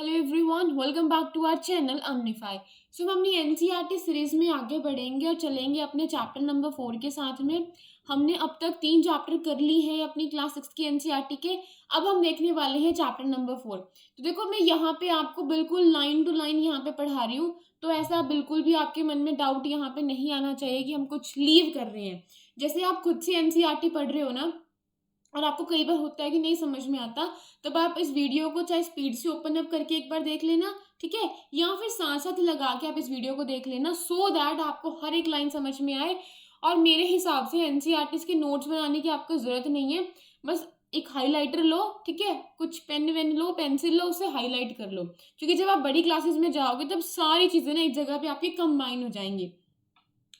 Hello everyone, welcome back to our channel अमनिफाई। So हम अपनी एनसीईआरटी सीरीज में आगे बढ़ेंगे और चलेंगे अपने चैप्टर नंबर 4 के साथ में। हमने अब तक 3 चैप्टर कर ली हैं अपनी क्लास 6 की एनसीईआरटी के। अब हम देखने वाले हैं चैप्टर नंबर 4। तो देखो, मैं यहाँ पे आपको बिल्कुल लाइन टू लाइन यहाँ पे पढ़ा रही हूँ, तो ऐसा बिल्कुल भी आपके मन में डाउट यहाँ पे नहीं आना चाहिए कि हम कुछ लीव कर रहे हैं। जैसे आप खुद से एनसीईआरटी पढ़ रहे हो ना, और आपको कई बार होता है कि नहीं समझ में आता, तब आप इस वीडियो को चाहे स्पीड से ओपन अप करके एक बार देख लेना, ठीक है, या फिर साथ साथ लगा के आप इस वीडियो को देख लेना, सो दैट आपको हर एक लाइन समझ में आए। और मेरे हिसाब से एनसीईआरटी के नोट्स बनाने की आपको जरूरत नहीं है। बस एक हाइलाइटर लो, ठीक है, कुछ पेन वेन लो, पेंसिल लो, उसे हाईलाइट कर लो, क्योंकि जब आप बड़ी क्लासेस में जाओगे तब सारी चीजें ना एक जगह पे आपकी कंबाइन हो जाएंगी।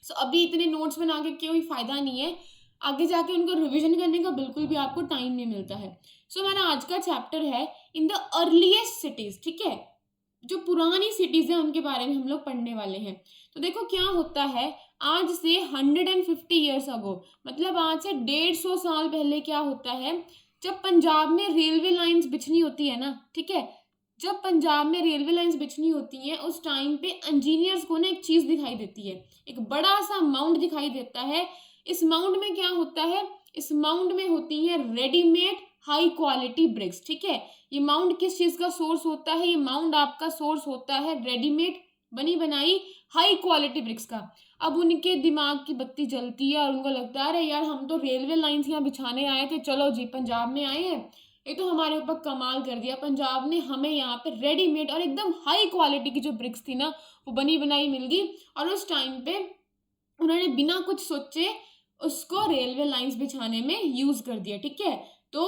सो अभी इतने नोट्स बना के कोई फायदा नहीं है, आगे जाके उनको रिवीजन करने का बिल्कुल भी आपको टाइम नहीं मिलता है। सो हमारा आज का चैप्टर है इन द अर्लीस्ट सिटीज, ठीक है, जो पुरानी सिटीज है उनके बारे में हम लोग पढ़ने वाले हैं। तो देखो क्या होता है, आज से 150 ईयर्स अगो, मतलब आज से 150 साल पहले क्या होता है, जब पंजाब में रेलवे लाइंस बिछनी होती है ना, ठीक है, जब पंजाब में रेलवे लाइंस बिछनी होती हैं उस टाइम पे इंजीनियर्स को ना एक चीज दिखाई देती है, एक बड़ा सा माउंट दिखाई देता है। इस माउंट में क्या होता है, इस माउंट में होती है रेडीमेड हाई क्वालिटी ब्रिक्स, ठीक है। ये माउंट किस चीज का सोर्स होता है, ये माउंट आपका सोर्स होता है रेडीमेड बनी बनाई हाई क्वालिटी ब्रिक्स का। अब उनके दिमाग की बत्ती जलती है और उनको लगता है अरे यार, हम तो रेलवे लाइंस यहाँ बिछाने आए थे, चलो जी पंजाब में आए हैं, ये तो हमारे ऊपर कमाल कर दिया पंजाब ने, हमें यहाँ पे रेडीमेड और एकदम हाई क्वालिटी की जो ब्रिक्स थी ना वो बनी बनाई मिल गई। और उस टाइम पे उन्होंने बिना कुछ सोचे उसको रेलवे लाइंस बिछाने में यूज कर दिया, ठीक है। तो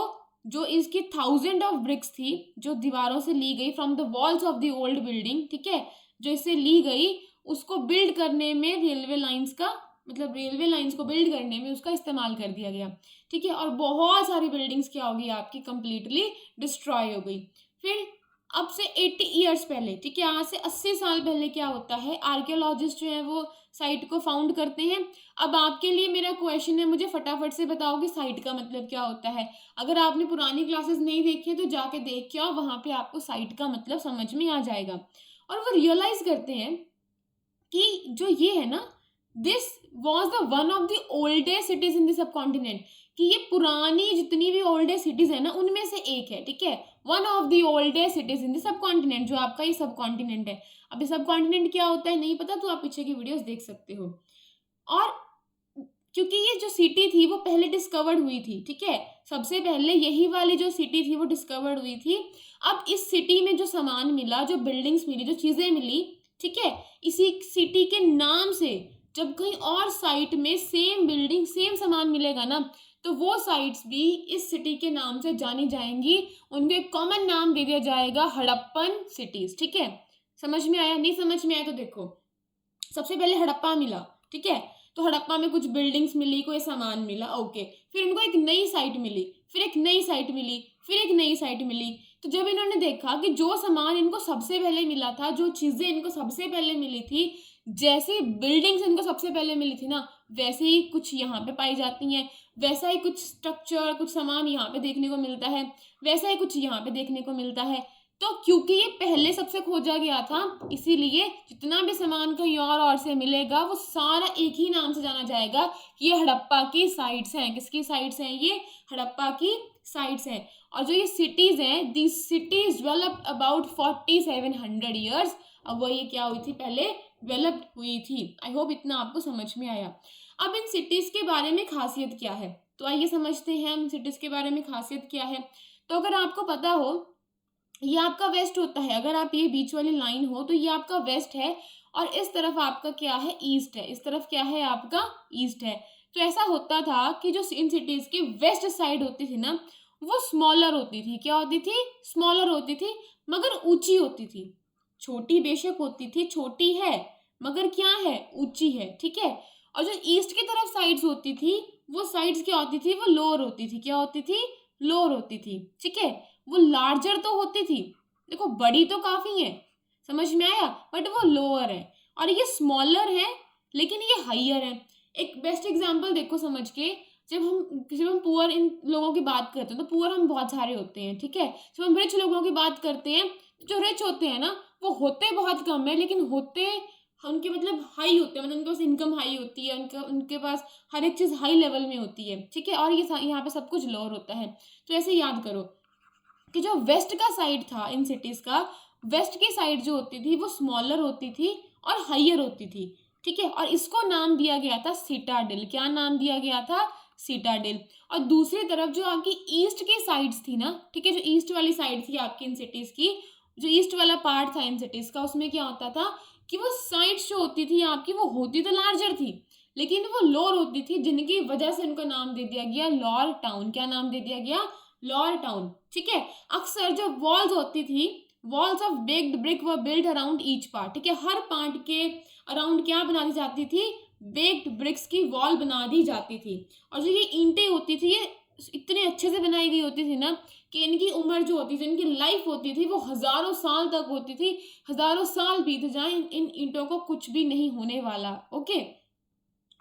जो इसकी 1000 ऑफ ब्रिक्स थी जो दीवारों से ली गई from the walls of the old building, ठीक है, जो इससे ली गई, उसको बिल्ड करने में रेलवे लाइंस का, मतलब रेलवे लाइंस को बिल्ड करने में उसका इस्तेमाल कर दिया गया, ठीक है। और बहुत सारी बिल्डिंग्स क्या होगी आपकी कंप्लीटली डिस्ट्रॉय हो गई। फिर अब से 80 ईयर्स पहले, ठीक है, आज से 80 साल पहले क्या होता है, आर्कियोलॉजिस्ट जो है वो साइट को फाउंड करते हैं। अब आपके लिए मेरा क्वेश्चन है, मुझे फटाफट से बताओ कि साइट का मतलब क्या होता है। अगर आपने पुरानी क्लासेस नहीं देखी है तो जाके देख के आओ, वहां पे आपको साइट का मतलब समझ में आ जाएगा। और वो रियलाइज करते हैं कि जो ये है ना, this was the one of the oldest cities in the sub continent, कि ये पुरानी जितनी भी ओल्डेस्ट सिटीज है ना उनमें से एक है, ठीक है, one of the oldest cities in the sub continent, जो आपका ये सब कॉन्टिनेंट है। अभी सब कॉन्टिनेंट क्या होता है नहीं पता तो आप पीछे की वीडियोस देख सकते हो। और क्योंकि ये जो सिटी थी वो पहले डिस्कवर्ड हुई थी, ठीक है, सबसे पहले यही वाली जो सिटी थी वो डिस्कवर्ड हुई थी। अब इस सिटी में जो सामान मिला, जो बिल्डिंग्स मिली, जो चीजें मिली, ठीक है, इसी सिटी के नाम से जब कहीं और साइट में सेम बिल्डिंग सेम सामान मिलेगा ना, तो वो साइट्स भी इस सिटी के नाम से जानी जाएंगी, उनको एक कॉमन नाम दे दिया जाएगा, हड़प्पन सिटीज, ठीक है। समझ में आया, नहीं समझ में आया तो देखो, सबसे पहले हड़प्पा मिला, ठीक है, तो हड़प्पा में कुछ बिल्डिंग्स मिली, कोई सामान मिला, ओके, फिर उनको एक नई साइट मिली, फिर एक नई साइट मिली, फिर एक नई साइट मिली। तो जब इन्होंने देखा कि जो सामान इनको सबसे पहले मिला था, जो चीजें इनको सबसे पहले मिली थी, जैसी बिल्डिंग्स इनको सबसे पहले मिली थी ना, वैसे ही कुछ यहाँ पे पाई जाती हैं, वैसा ही कुछ स्ट्रक्चर, कुछ सामान यहाँ पे देखने को मिलता है, वैसा ही कुछ यहाँ पे देखने को मिलता है। तो क्योंकि ये पहले सबसे खोजा गया था, इसीलिए जितना भी सामान कहीं और से मिलेगा वो सारा एक ही नाम से जाना जाएगा कि ये हड़प्पा की साइट्स हैं। किसकी साइट्स हैं ये, हड़प्पा की साइट्स हैं। और जो ये सिटीज हैं, this cities developed about 4700 years. अब वो ये क्या हुई थी, पहले डेवलप्ड हुई थी। आई होप इतना आपको समझ में आया। अब इन सिटीज के बारे में खासियत क्या है, तो आइए समझते हैं हम सिटीज के बारे में खासियत क्या है। तो अगर आपको पता हो, ये आपका वेस्ट होता है, अगर आप ये बीच वाली लाइन हो तो ये आपका वेस्ट है, और इस तरफ आपका क्या है, ईस्ट है, इस तरफ क्या है आपका, ईस्ट है। तो ऐसा होता था कि जो इन सिटीज की वेस्ट साइड होती थी ना, वो स्मॉलर होती थी, क्या होती थी, स्मॉलर होती थी, मगर ऊंची होती थी। छोटी बेशक होती थी, छोटी है मगर क्या है, ऊंची है, ठीक है। और जो ईस्ट की तरफ साइड्स होती थी, वो साइड्स क्या होती थी, वो लोअर होती थी, क्या होती थी, लोअर होती थी, ठीक है। वो लार्जर तो होती थी, देखो बड़ी तो काफी है, समझ में आया, बट वो लोअर है। और ये स्मॉलर है लेकिन ये हाइयर है। एक बेस्ट एग्जांपल देखो समझ के, जब हम पुअर इन लोगों की बात करते हैं तो पुअर हम बहुत सारे होते हैं, ठीक है। जब हम रिच लोगों की बात करते हैं, तो जो रिच होते हैं ना, वो होते बहुत कम है, लेकिन होते उनके मतलब हाई होते हैं, मतलब उनके पास इनकम हाई होती है, उनके पास हर एक चीज़ हाई लेवल में होती है, ठीक है। और यहाँ पे सब कुछ लोअर होता है। तो ऐसे याद करो कि जो वेस्ट का साइड था इन सिटीज़ का, वेस्ट की साइड जो होती थी वो स्मॉलर होती थी और हाइयर होती थी, ठीक है। और इसको नाम दिया गया था सिटाडेल। क्या नाम दिया गया था? सिटाडेल। और दूसरी तरफ जो आपकी ईस्ट की साइड्स थी ना, ठीक है, जो ईस्ट वाली साइड थी आपकी इन सिटीज़ की, जो ईस्ट वाला पार्ट था इन सिटीज़ का, उसमें क्या होता था कि वो साइड्स जो होती थी आपकी, वो होती तो लार्जर थी, लेकिन वो लोअर होती थी, जिनकी वजह से उनका नाम दे दिया गया लॉर टाउन। क्या नाम दे दिया गया? लॉर टाउन, ठीक है। अक्सर जो वॉल्स होती थी, walls of baked brick were built around each part, ठीक है। हर पार्ट के अराउंड क्या बना दी जाती थी? बेक्ड ब्रिक्स की वॉल बना दी जाती थी। और जो ये ईंटें होती थी, ये इतने अच्छे से बनाई गई होती थी ना कि इनकी उम्र जो होती थी, इनकी लाइफ होती थी, वो हजारों साल तक होती थी। हजारों साल बीत जाए, इन ईंटों को कुछ भी नहीं होने वाला, ओके।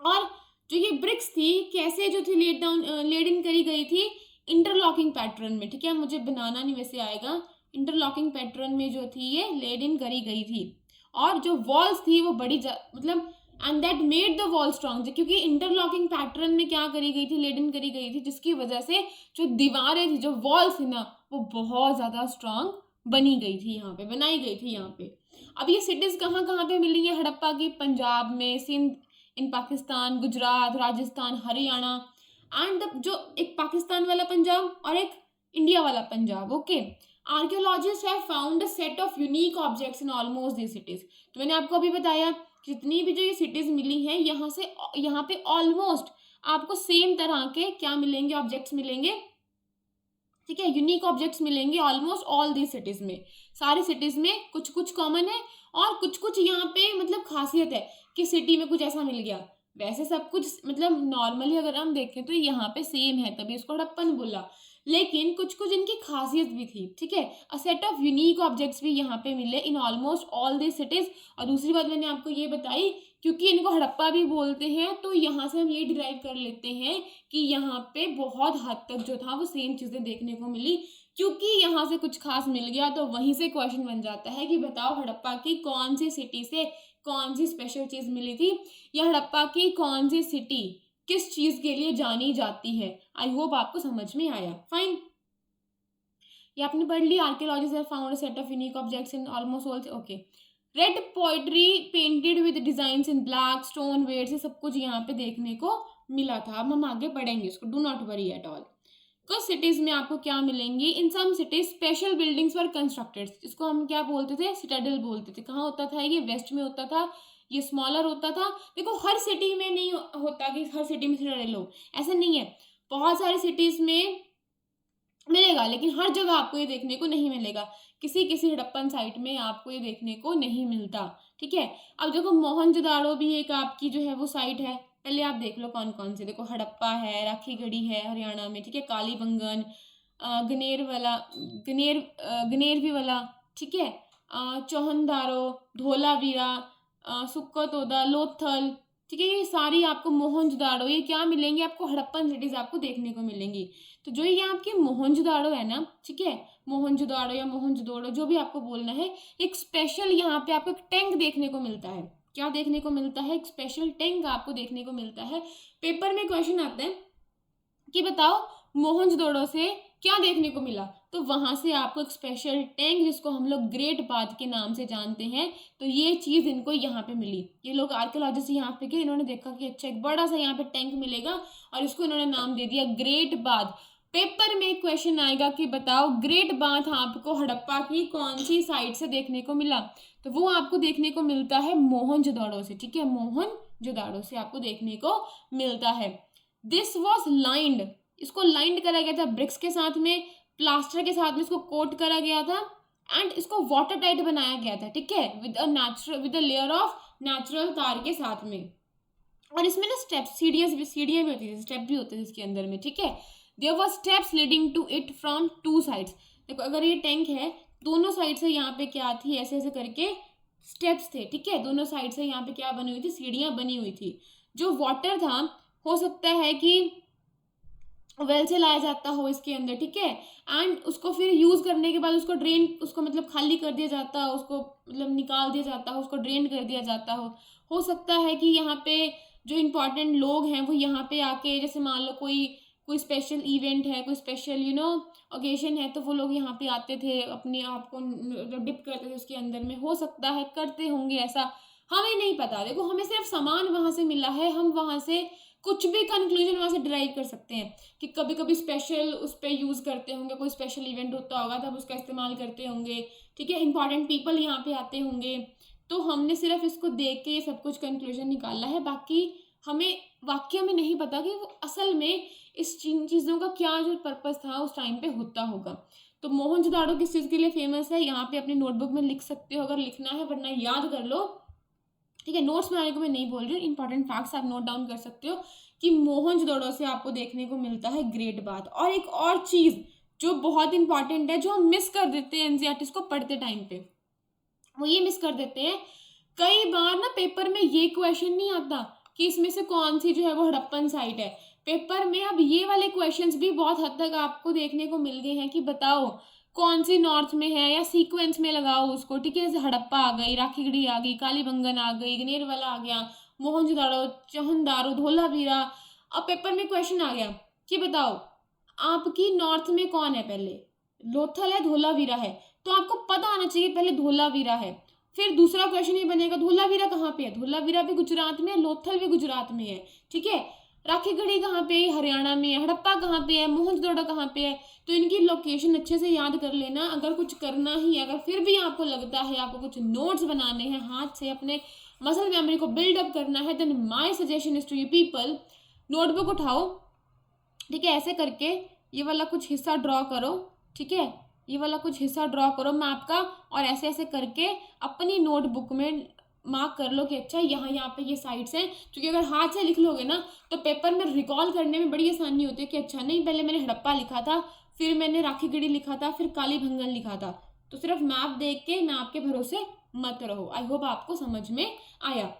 और जो ये ब्रिक्स थी, कैसे जो थी लेड इन करी गई थी? इंटरलॉकिंग पैटर्न में, ठीक है। मुझे बनाना नहीं वैसे आएगा। इंटरलॉकिंग पैटर्न में जो थी ये लेड इन करी गई थी। और जो वॉल्स थी वो मतलब and that made the wall strong, क्योंकि इंटरलॉकिंग पैटर्न में क्या करी गई थी? लेड इन करी गई थी, जिसकी वजह से जो दीवारें थी, जो वॉल्स थी ना, वो बहुत ज्यादा स्ट्रॉन्ग बनी गई थी, यहाँ पे बनाई गई थी यहाँ पे। अब ये सिटीज कहाँ कहाँ पे मिली है हड़प्पा की? पंजाब में, सिंध इन पाकिस्तान, गुजरात, राजस्थान, हरियाणा, एंड जो एक पाकिस्तान वाला पंजाब और एक इंडिया वाला Punjab, okay. Archaeologist have found a set of unique objects in almost the cities. तो मैंने आपको अभी बताया जितनी भी जो ये सिटीज मिली हैं, यहाँ पे ऑलमोस्ट आपको सेम तरह के क्या मिलेंगे? ऑब्जेक्ट्स मिलेंगे, ठीक है। यूनिक ऑब्जेक्ट्स मिलेंगे ऑलमोस्ट ऑल दी सिटीज में। सारी सिटीज में कुछ कुछ कॉमन है और कुछ कुछ यहाँ पे मतलब खासियत है कि सिटी में कुछ ऐसा मिल गया। वैसे सब कुछ मतलब नॉर्मली अगर हम देखें तो यहाँ पे सेम है, तभी उसको हड़प्पन बोला। लेकिन कुछ कुछ इनकी खासियत भी थी, ठीक है। अ सेट ऑफ यूनिक ऑब्जेक्ट्स भी यहाँ पे मिले इन ऑलमोस्ट ऑल दी सिटीज। और दूसरी बात मैंने आपको ये बताई, क्योंकि इनको हड़प्पा भी बोलते हैं, तो यहाँ से हम ये डिराइव कर लेते हैं कि यहाँ पे बहुत हद तक जो था वो सेम चीजें देखने को मिली। क्योंकि यहाँ से कुछ खास मिल गया, तो वहीं से क्वेश्चन बन जाता है कि बताओ हड़प्पा की कौन सी सिटी से कौन सी स्पेशल चीज मिली थी, या हड़प्पा की कौन सी सिटी किस चीज के लिए जानी जाती है। आई होप आपको समझ में आया। फाइन, ये आपने पढ़ ली। Archaeologist have found a set of unique objects in almost all, okay. Red pottery painted with design in black stoneware, से सब कुछ यहाँ पे देखने को मिला था। अब हम आगे पढ़ेंगे इसको, do not worry at all. कुछ सिटीज में आपको क्या मिलेंगी? In some cities special buildings were constructed, इसको हम क्या बोलते थे? सिटाडेल बोलते थे। कहाँ होता था ये? वेस्ट में होता था, ये स्मॉलर होता था। देखो हर सिटी में नहीं होता कि हर सिटी में सिटाडेल हो, ऐसा नहीं है। बहुत सारी सिटीज में मिलेगा, लेकिन हर जगह आपको ये देखने को नहीं मिलेगा। किसी किसी हड़प्पन साइट में आपको ये देखने को नहीं मिलता, ठीक है। अब देखो मोहनजोदाड़ो भी एक आपकी जो है वो साइट है। पहले आप देख लो कौन कौन से। देखो हड़प्पा है, राखीगढ़ी है हरियाणा में, ठीक है, कालीबंगन, गनेर वाला, गनेरवी वाला, ठीक है, चौहनदारो, धोलावीरा, सुक्का तोदा, लोथल, ठीक है। ये सारी आपको मोहनजोदाड़ो, ये क्या मिलेंगे आपको? हड़प्पन सिटीज आपको देखने को मिलेंगी। तो जो ये आपकी मोहनजोदाड़ो है ना, ठीक है, मोहनजोदाड़ो या मोहनजोदड़ो जो भी आपको बोलना है, एक स्पेशल यहाँ पे आपको एक टैंक देखने को मिलता है। क्या देखने को मिलता है? एक स्पेशल टैंक आपको देखने को मिलता है। पेपर में क्वेश्चन आता है कि बताओ मोहनजोदड़ो से क्या देखने को मिला, तो वहां से आपको एक स्पेशल टैंक, जिसको हम लोग ग्रेट बाथ के नाम से जानते हैं, तो ये चीज इनको यहाँ पे मिली। ये लोग आर्कियोलॉजिस्ट यहाँ पे गए, इन्होंने देखा कि अच्छा एक बड़ा सा यहाँ पे टैंक मिलेगा, और इसको इन्होंने नाम दे दिया ग्रेट बाथ। पेपर में क्वेश्चन आएगा कि बताओ ग्रेट बाथ आपको हड़प्पा की कौन सी साइड से देखने को मिला, तो वो आपको देखने को मिलता है मोहनजोदड़ो से, ठीक है, मोहनजोदड़ो से आपको देखने को मिलता है। दिस वॉज लाइंड, इसको लाइंड करा गया था ब्रिक्स के साथ में, प्लास्टर के साथ में इसको कोट करा गया था, एंड इसको वाटर टाइट बनाया गया था, ठीक है, with a layer of natural तार के साथ में। और इसमें ना स्टेप्स, सीढ़ियां भी होती थी, स्टेप भी होते थे इसके अंदर में, ठीक है। There were steps leading to it from two sides. देखो अगर ये टैंक है, दोनों साइड से यहाँ पे क्या थी, ऐसे ऐसे करके स्टेप्स थे, ठीक है। दोनों साइड से यहाँ पे क्या बनी हुई थी? सीढ़ियां बनी हुई थी। जो वाटर था, हो सकता है कि वेल से लाया जाता हो इसके अंदर, ठीक है। एंड उसको फिर यूज़ करने के बाद उसको ड्रेन, उसको मतलब खाली कर दिया जाता हो, उसको मतलब निकाल दिया जाता हो, उसको ड्रेन कर दिया जाता हो सकता है कि यहाँ पे जो इम्पोर्टेंट लोग हैं वो यहाँ पे आके, जैसे मान लो कोई कोई स्पेशल इवेंट है, कोई स्पेशल ओकेशन है, तो वो लोग यहाँ पे आते थे, अपने आप को डिप करते थे उसके अंदर में, हो सकता है करते होंगे ऐसा, हमें नहीं पता। देखो हमें सिर्फ सामान वहाँ से मिला है, हम वहाँ से कुछ भी कंक्लूजन वहाँ से ड्राइव कर सकते हैं कि कभी कभी स्पेशल उस पर यूज़ करते होंगे, कोई स्पेशल इवेंट होता होगा तब उसका इस्तेमाल करते होंगे, ठीक है। इंपॉर्टेंट पीपल यहाँ पे आते होंगे, तो हमने सिर्फ इसको देख के ये सब कुछ कंक्लूजन निकाला है। बाकी हमें वाक्य में नहीं पता कि वो असल में इस चीज़ों का क्या जो पर्पस था उस टाइम पे होता होगा। तो मोहनजोदाड़ो किस चीज़ के लिए फेमस है, यहाँ पे अपनी नोटबुक में लिख सकते हो अगर लिखना है, वरना याद कर लो, ठीक है। नोट्स बनाने को मैं नहीं बोल रही हूँ, इंपॉर्टेंट फैक्ट्स आप नोट डाउन कर सकते हो कि मोहनजोदड़ो से आपको देखने को मिलता है ग्रेट बात। और एक और चीज़ जो बहुत इंपॉर्टेंट है, जो हम मिस कर देते हैं एनसीईआरटी को पढ़ते टाइम पे, वो ये मिस कर देते हैं, कई बार ना पेपर में ये क्वेश्चन नहीं आता कि इसमें से कौन सी जो है वो हड़प्पन साइट है। पेपर में अब ये वाले क्वेश्चंस भी बहुत हद तक आपको देखने को मिल गए हैं कि बताओ कौन सी नॉर्थ में है, या सीक्वेंस में लगाओ उसको, ठीक है। जैसे हड़प्पा आ गई, राखीगढ़ी आ गई, कालीबंगन आ गई, गनेरवाला आ गया, मोहनजोदाड़ो, चौहनदारो, धोलावीरा। अब पेपर में क्वेश्चन आ गया कि बताओ आपकी नॉर्थ में कौन है, पहले लोथल है, धोलावीरा है, तो आपको पता आना चाहिए पहले धोलावीरा है। फिर दूसरा क्वेश्चन ये बनेगा धोलावीरा कहाँ पे है, धोलावीरा भी गुजरात में है, लोथल भी गुजरात में है, ठीक है। राखीगढ़ी कहाँ पे है, हरियाणा में है, हड़प्पा कहाँ पे है, मोहनजोदड़ो कहाँ पे है। तो इनकी लोकेशन अच्छे से याद कर लेना। अगर कुछ करना ही है, अगर फिर भी आपको लगता है आपको कुछ नोट्स बनाने हैं, हाथ से अपने मसल मेमोरी को बिल्डअप करना है, then my suggestion is to you people, notebook उठाओ, ठीक है। ऐसे करके ये वाला कुछ हिस्सा ड्रॉ करो, ठीक है, ये वाला कुछ हिस्सा ड्रॉ करो मैप का, और ऐसे ऐसे करके अपनी नोटबुक में मार्क कर लो कि अच्छा यहाँ यहाँ पे ये साइड्स हैं। क्योंकि अगर हाथ से लिख लोगे ना तो पेपर में रिकॉल करने में बड़ी आसानी होती है कि अच्छा नहीं, पहले मैंने हड़प्पा लिखा था, फिर मैंने राखीगढ़ी लिखा था, फिर कालीबंगन लिखा था। तो सिर्फ मैप देख के मैप के भरोसे मत रहो। आई होप आपको समझ में आया।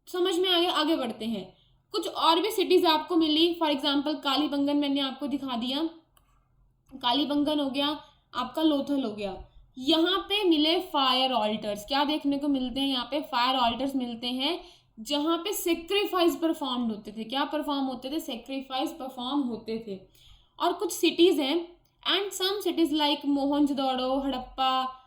समझ में आगे आगे बढ़ते हैं। कुछ और भी सिटीज़ आपको मिली, फॉर एग्जांपल कालीबंगन मैंने आपको दिखा दिया, कालीबंगन हो गया, आपका लोथल हो गया। यहाँ पे मिले फायर ऑल्टर्स, क्या देखने को मिलते हैं यहाँ पे, फायर ऑल्टर्स मिलते हैं जहाँ पे सेक्रीफाइस परफॉर्म्ड होते थे। क्या परफॉर्म होते थे, सेक्रीफाइस परफॉर्म होते थे। और कुछ सिटीज़ हैं and some cities like Mohenjodaro, Harappa,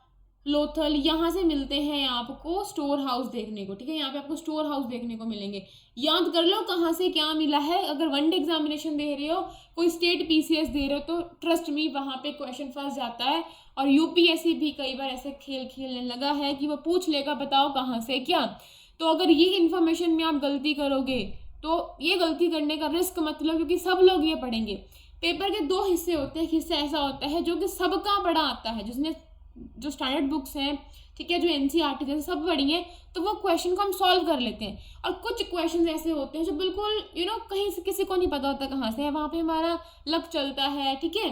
Lothal, यहाँ से मिलते हैं आपको स्टोर हाउस देखने को, ठीक है। यहाँ पे आपको स्टोर हाउस देखने को मिलेंगे। याद कर लो कहाँ से क्या मिला है। अगर वनडे एग्जामिनेशन दे रहे हो, कोई स्टेट पीसीएस दे रहे हो, तो ट्रस्ट मी वहाँ पे क्वेश्चन फंस जाता है। और यूपीएससी भी कई बार ऐसे खेल खेलने लगा है कि वो पूछ लेगा बताओ कहाँ से क्या। तो अगर ये इन्फॉर्मेशन में आप गलती करोगे तो ये गलती करने का रिस्क मत लो, क्योंकि सब लोग ये पढ़ेंगे। पेपर के दो हिस्से होते हैं। एक हिस्सा ऐसा होता है जो कि सबका बड़ा आता है, जिसने जो स्टैंडर्ड बुक्स हैं, ठीक है, जो एनसीईआरटी जैसे सब पढ़ी हैं, तो वो क्वेश्चन को हम सॉल्व कर लेते हैं। और कुछ क्वेश्चन ऐसे होते हैं जो बिल्कुल कहीं से किसी को नहीं पता होता कहाँ से है, वहाँ पे हमारा लक चलता है, ठीक है,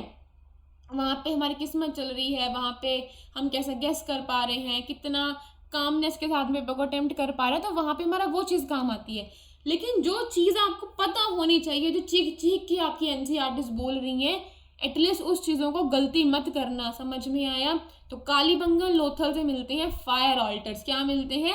वहाँ पे हमारी किस्मत चल रही है, वहाँ पे हम कैसा गेस कर पा रहे हैं, कितना कामनेस के साथ पेपर को अटेम्प्ट कर पा रहे हैं, तो वहाँ पे हमारा वो चीज़ काम आती है। लेकिन जो चीज़ आपको पता होनी चाहिए, जो चीख चीख के आपकी एनसीईआरटी बोल रही हैं, एटलीस्ट उस चीज़ों को गलती मत करना। समझ में आया। तो कालीबंगन, लोथल से मिलते हैं फायर ऑल्टर्स। क्या मिलते हैं,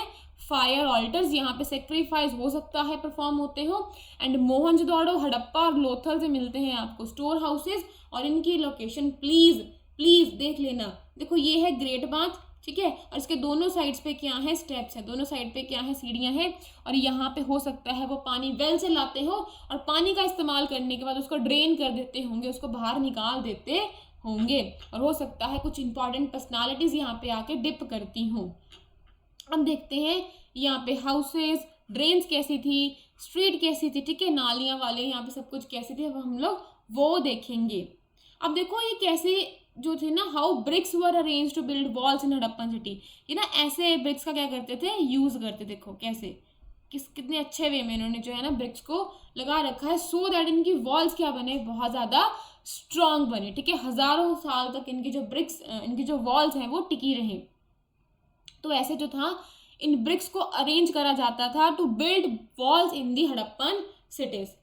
फायर ऑल्टर्स। यहाँ पे सेक्रीफाइस हो सकता है परफॉर्म होते हो। एंड मोहनजोदड़ो, हड़प्पा और लोथल से मिलते हैं आपको स्टोर हाउसेज। और इनकी लोकेशन प्लीज प्लीज देख लेना। देखो ये है ग्रेट बात, ठीक है, और इसके दोनों साइड्स पे क्या है, स्टेप्स है, दोनों साइड पे क्या है, सीढ़ियाँ हैं। और यहाँ पे हो सकता है वो पानी वेल से लाते हो और पानी का इस्तेमाल करने के बाद उसको ड्रेन कर देते होंगे, उसको बाहर निकाल देते होंगे। और हो सकता है कुछ इंपॉर्टेंट पर्सनालिटीज यहाँ पे आके डिप करती हों। अब देखते हैं यहाँ पे हाउसेज, ड्रेन्स कैसी थी, स्ट्रीट कैसी थी, ठीक है, नालियाँ वाले यहाँ पे सब कुछ कैसी थी, अब हम लोग वो देखेंगे। अब देखो ये कैसे जो थे ना, how bricks were arrange to build walls in Harappan city. ये ना ऐसे ब्रिक्स का क्या करते थे, यूज़ करते, देखो कैसे, कितने अच्छे वे में इन्होंने जो है ना ब्रिक्स को लगा रखा है, सो दैट इनकी वॉल्स क्या बने, बहुत ज़्यादा स्ट्रांग बने, ठीक है, हज़ारों साल तक इनकी जो ब्रिक्स, इनकी जो वॉल्स हैं वो टिकी रहें। तो ऐसे जो था इन ब्रिक्स को अरेंज करा जाता था to build walls in the Harappan cities.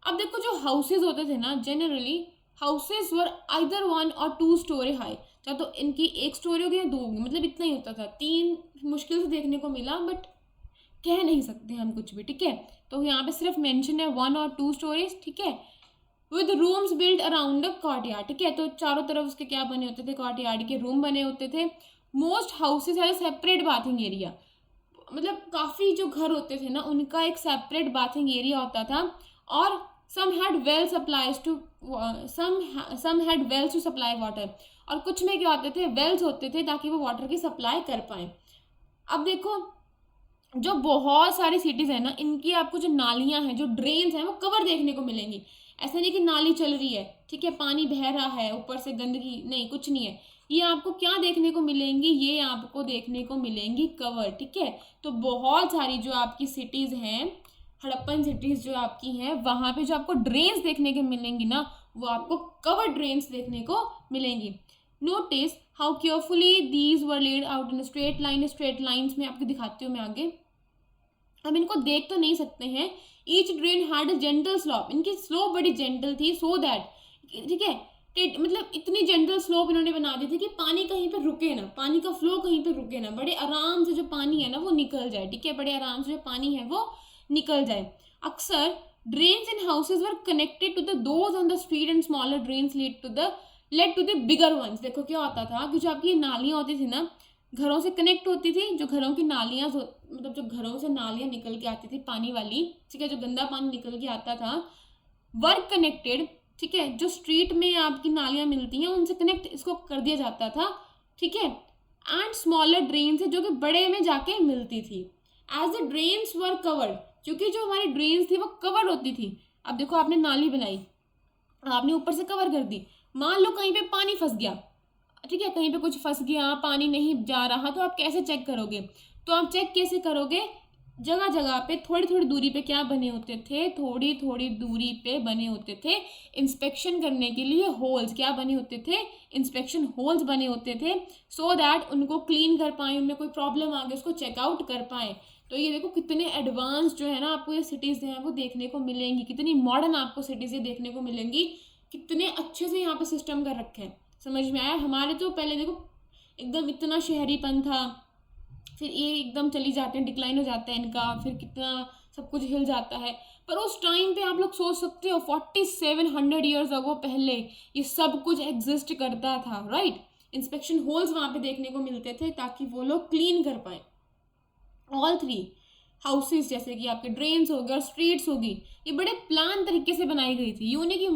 अब देखो जो हाउसेज होते थे ना, जनरली हाउसेज वर आइदर 1 और 2 स्टोरी हाई, या तो इनकी 1 स्टोरी होगी या 2 होगी, मतलब इतना ही होता था। 3 मुश्किल से देखने को मिला, बट कह नहीं सकते हम कुछ भी, ठीक है। तो यहाँ पे सिर्फ मेंशन है 1 और 2 स्टोरीज, ठीक है, with rooms built around the courtyard, ठीक है। तो चारों तरफ उसके क्या बने होते थे, कॉर्टयार्ड के रूम बने होते थे। Most houses had separate bathing area, मतलब काफ़ी जो घर होते थे ना उनका एक सेपरेट बाथिंग एरिया होता था। और some had well supplies to some had wells to supply water, और कुछ में क्या होते थे, वेल्स होते थे ताकि वो वाटर की सप्लाई कर पाए। अब देखो जो बहुत सारी सिटीज़ है ना, इनकी आपको जो नालियाँ हैं, जो ड्रेन्स हैं, वो कवर देखने को मिलेंगी। ऐसा नहीं कि नाली चल रही है, ठीक है, पानी बह रहा है ऊपर से गंदगी, नहीं, कुछ नहीं है। ये आपको क्या देखने को मिलेंगी, ये आपको देखने को मिलेंगी कवर, ठीक है। तो बहुत सारी जो आपकी सिटीज़ हैं, हड़प्पन सिटीज़ जो आपकी हैं, वहाँ पे जो आपको ड्रेन्स देखने को मिलेंगी ना, वो आपको कवर ड्रेन्स देखने को मिलेंगी। Notice how carefully these were laid out in straight line. Straight lines में आपको दिखाती हूँ मैं आगे। हम इनको देख तो नहीं सकते हैं। Each drain had a gentle slope, इनकी स्लोप बड़ी जेंटल थी, सो दैट, ठीक है, मतलब इतनी जेंटल स्लोप इन्होंने बना दी थी कि पानी कहीं पे रुके ना, पानी का फ्लो कहीं पे रुके ना, बड़े आराम से जो पानी है ना वो निकल जाए, ठीक है, बड़े आराम से जो पानी है वो निकल जाए। अक्सर drains in houses were connected to the those on the street and smaller drains led to the bigger ones. देखो क्या होता था कि जो आपकी नालियाँ होती थी ना, घरों से कनेक्ट होती थी, जो घरों की नालियाँ मतलब जो घरों से नालियाँ निकल के आती थी पानी वाली, ठीक है, जो गंदा पानी निकल के आता था, वर्क कनेक्टेड, ठीक है, जो स्ट्रीट में आपकी नालियाँ मिलती हैं उनसे कनेक्ट इसको कर दिया जाता था, ठीक है। एंड स्मॉलर ड्रेन्स है जो कि बड़े में जाके मिलती थी। As the drains were covered, क्योंकि जो हमारी ड्रेन्स थी वो कवर होती थी। अब देखो आपने नाली बनाई, आपने ऊपर से कवर कर दी, मान लो कहीं पे पानी फंस गया, ठीक है, कहीं पे कुछ फंस गया, पानी नहीं जा रहा, तो आप कैसे चेक करोगे, तो आप चेक कैसे करोगे, जगह जगह पे थोड़ी थोड़ी दूरी पे क्या बने होते थे, थोड़ी थोड़ी दूरी पे बने होते थे इंस्पेक्शन करने के लिए होल्स, क्या बने होते थे, इंस्पेक्शन होल्स बने होते थे, सो दैट उनको क्लीन कर पाए, उनमें कोई प्रॉब्लम आ गई उसको चेकआउट कर पाए। तो ये देखो कितने एडवांस जो है ना आपको ये सिटीज़ हैं वो देखने को मिलेंगी, कितनी मॉडर्न आपको सिटीज़ ये देखने को मिलेंगी, कितने अच्छे से यहाँ पे सिस्टम कर रखे हैं। समझ में आया? हमारे तो पहले देखो एकदम इतना शहरीपन था, फिर ये एकदम चली जाते हैं, डिक्लाइन हो जाता है इनका, फिर कितना सब कुछ हिल जाता है। पर उस टाइम पे आप लोग सोच सकते हो 4700 ईयर्स अगो पहले ये सब कुछ एग्जिस्ट करता था, राइट। इंस्पेक्शन होल्स वहाँ पे देखने को मिलते थे ताकि वो लोग क्लीन कर पाए। ऑल 3 हाउसेज, जैसे कि आपके ड्रेन्स हो गए और स्ट्रीट्स होगी, ये बड़े प्लान तरीके से बनाई गई थी। यूँ नहीं कि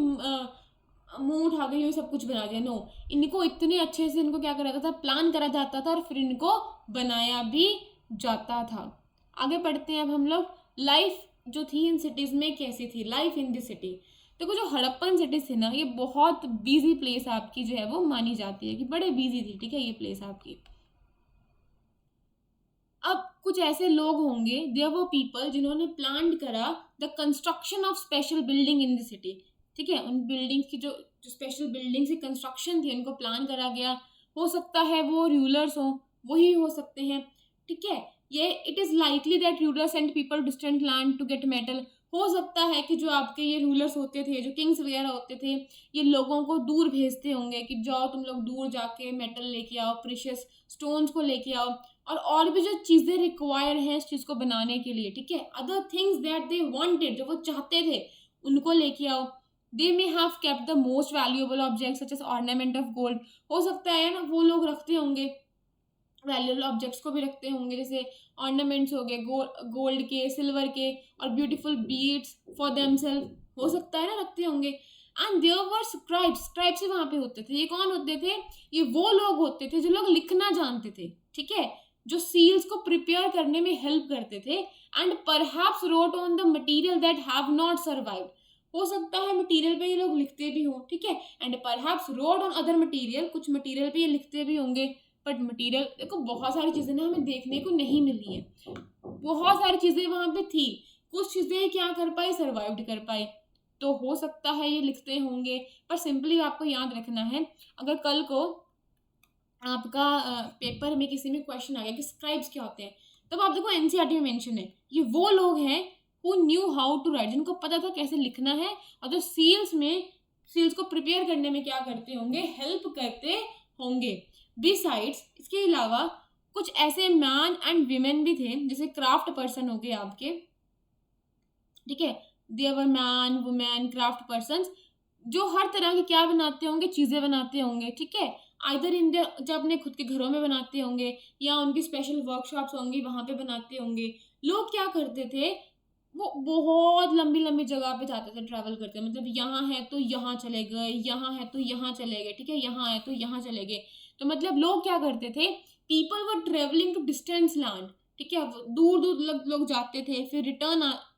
मुंह उठा के ये सब कुछ बना दिया, नो, इनको इतने अच्छे से इनको क्या करा जाता था, प्लान करा जाता था और फिर इनको बनाया भी जाता था। आगे बढ़ते हैं अब हम लोग। लाइफ जो थी इन सिटीज़ में कैसी थी, लाइफ इन द सिटी। देखो जो हड़प्पन सिटीज़ थी ना, ये बहुत बिजी प्लेस आपकी जो है वो मानी जाती है कि बड़े बिजी थी, ठीक है, ये प्लेस आपकी। अब कुछ ऐसे लोग होंगे, देयर वर पीपल जिन्होंने प्लान करा the construction of special building in the city, ठीक है, उन बिल्डिंग्स की जो स्पेशल बिल्डिंग्स की कंस्ट्रक्शन थी उनको प्लान करा गया। हो सकता है वो रूलर्स हो, वही हो सकते हैं, ठीक है। ये it is likely that rulers and people distant land to get metal. हो सकता है कि जो आपके ये रूलर्स होते थे, जो किंग्स वगैरह होते थे, ये लोगों को दूर भेजते होंगे कि जाओ तुम लोग दूर जाके मेटल लेके आओ, प्रीशियस स्टोन्स को लेके आओ, और भी जो चीज़ें रिक्वायर हैं इस चीज़ को बनाने के लिए, ठीक है, other things that they wanted, जो वो चाहते थे, उनको लेके आओ। They may have kept the most valuable objects such as ornament of gold. हो सकता है ना वो लोग रखते होंगे, वैल्यूएबल ऑब्जेक्ट्स को भी रखते होंगे, जैसे ऑर्नामेंट्स हो गए गोल्ड के, सिल्वर के, और ब्यूटीफुल बीड्स फॉर देमसेल्फ, हो सकता है ना रखते होंगे। And there were scribes, scribes ही वहाँ पे होते थे। ये कौन होते थे? ये वो लोग होते थे जो लोग लिखना जानते थे, ठीक है, जो सील्स को प्रिपेयर करने में हेल्प करते थे। And perhaps road on the material that have not survived. हो सकता है मटीरियल पे ये लोग लिखते भी हों, ठीक है, and perhaps road on other material, कुछ मटीरियल पे ये लिखते भी होंगे। बट मटीरियल देखो बहुत सारी चीज़ें ना हमें देखने को नहीं मिली है, बहुत सारी चीज़ें वहाँ पे थी, कुछ चीज़ें क्या कर पाई, सर्वाइव कर पाई। तो हो सकता है ये लिखते होंगे, पर सिंपली आपको याद रखना है, अगर कल को आपका पेपर में किसी में क्वेश्चन आ गया कि स्क्राइब्स क्या होते हैं, तब आप देखो एनसीईआरटी में मेंशन है, ये वो लोग हैं who knew how to write, जिनको पता था कैसे लिखना है, और जो सील्स को प्रिपेयर करने में क्या करते होंगे, हेल्प करते होंगे। बिसाइड्स, इसके अलावा कुछ ऐसे मैन एंड वीमेन भी थे, जैसे क्राफ्ट पर्सन हो गए आपके, ठीक है, there were man women craft person, जो हर तरह की क्या बनाते होंगे, चीज़ें बनाते होंगे, ठीक है, आइदर इन देयर, जब अपने खुद के घरों में बनाते होंगे या उनकी स्पेशल वर्कशॉप्स होंगी वहाँ पे बनाते होंगे। लोग क्या करते थे, वो बहुत लंबी लंबी जगह पे जाते थे, ट्रैवल करते, मतलब यहाँ है तो यहाँ चले गए, यहाँ है तो यहाँ चले गए, ठीक है, यहाँ है तो यहाँ चले गए। तो मतलब लोग क्या करते थे, people were travelling to distance land, ठीक है, दूर दूर लोग जाते थे, फिर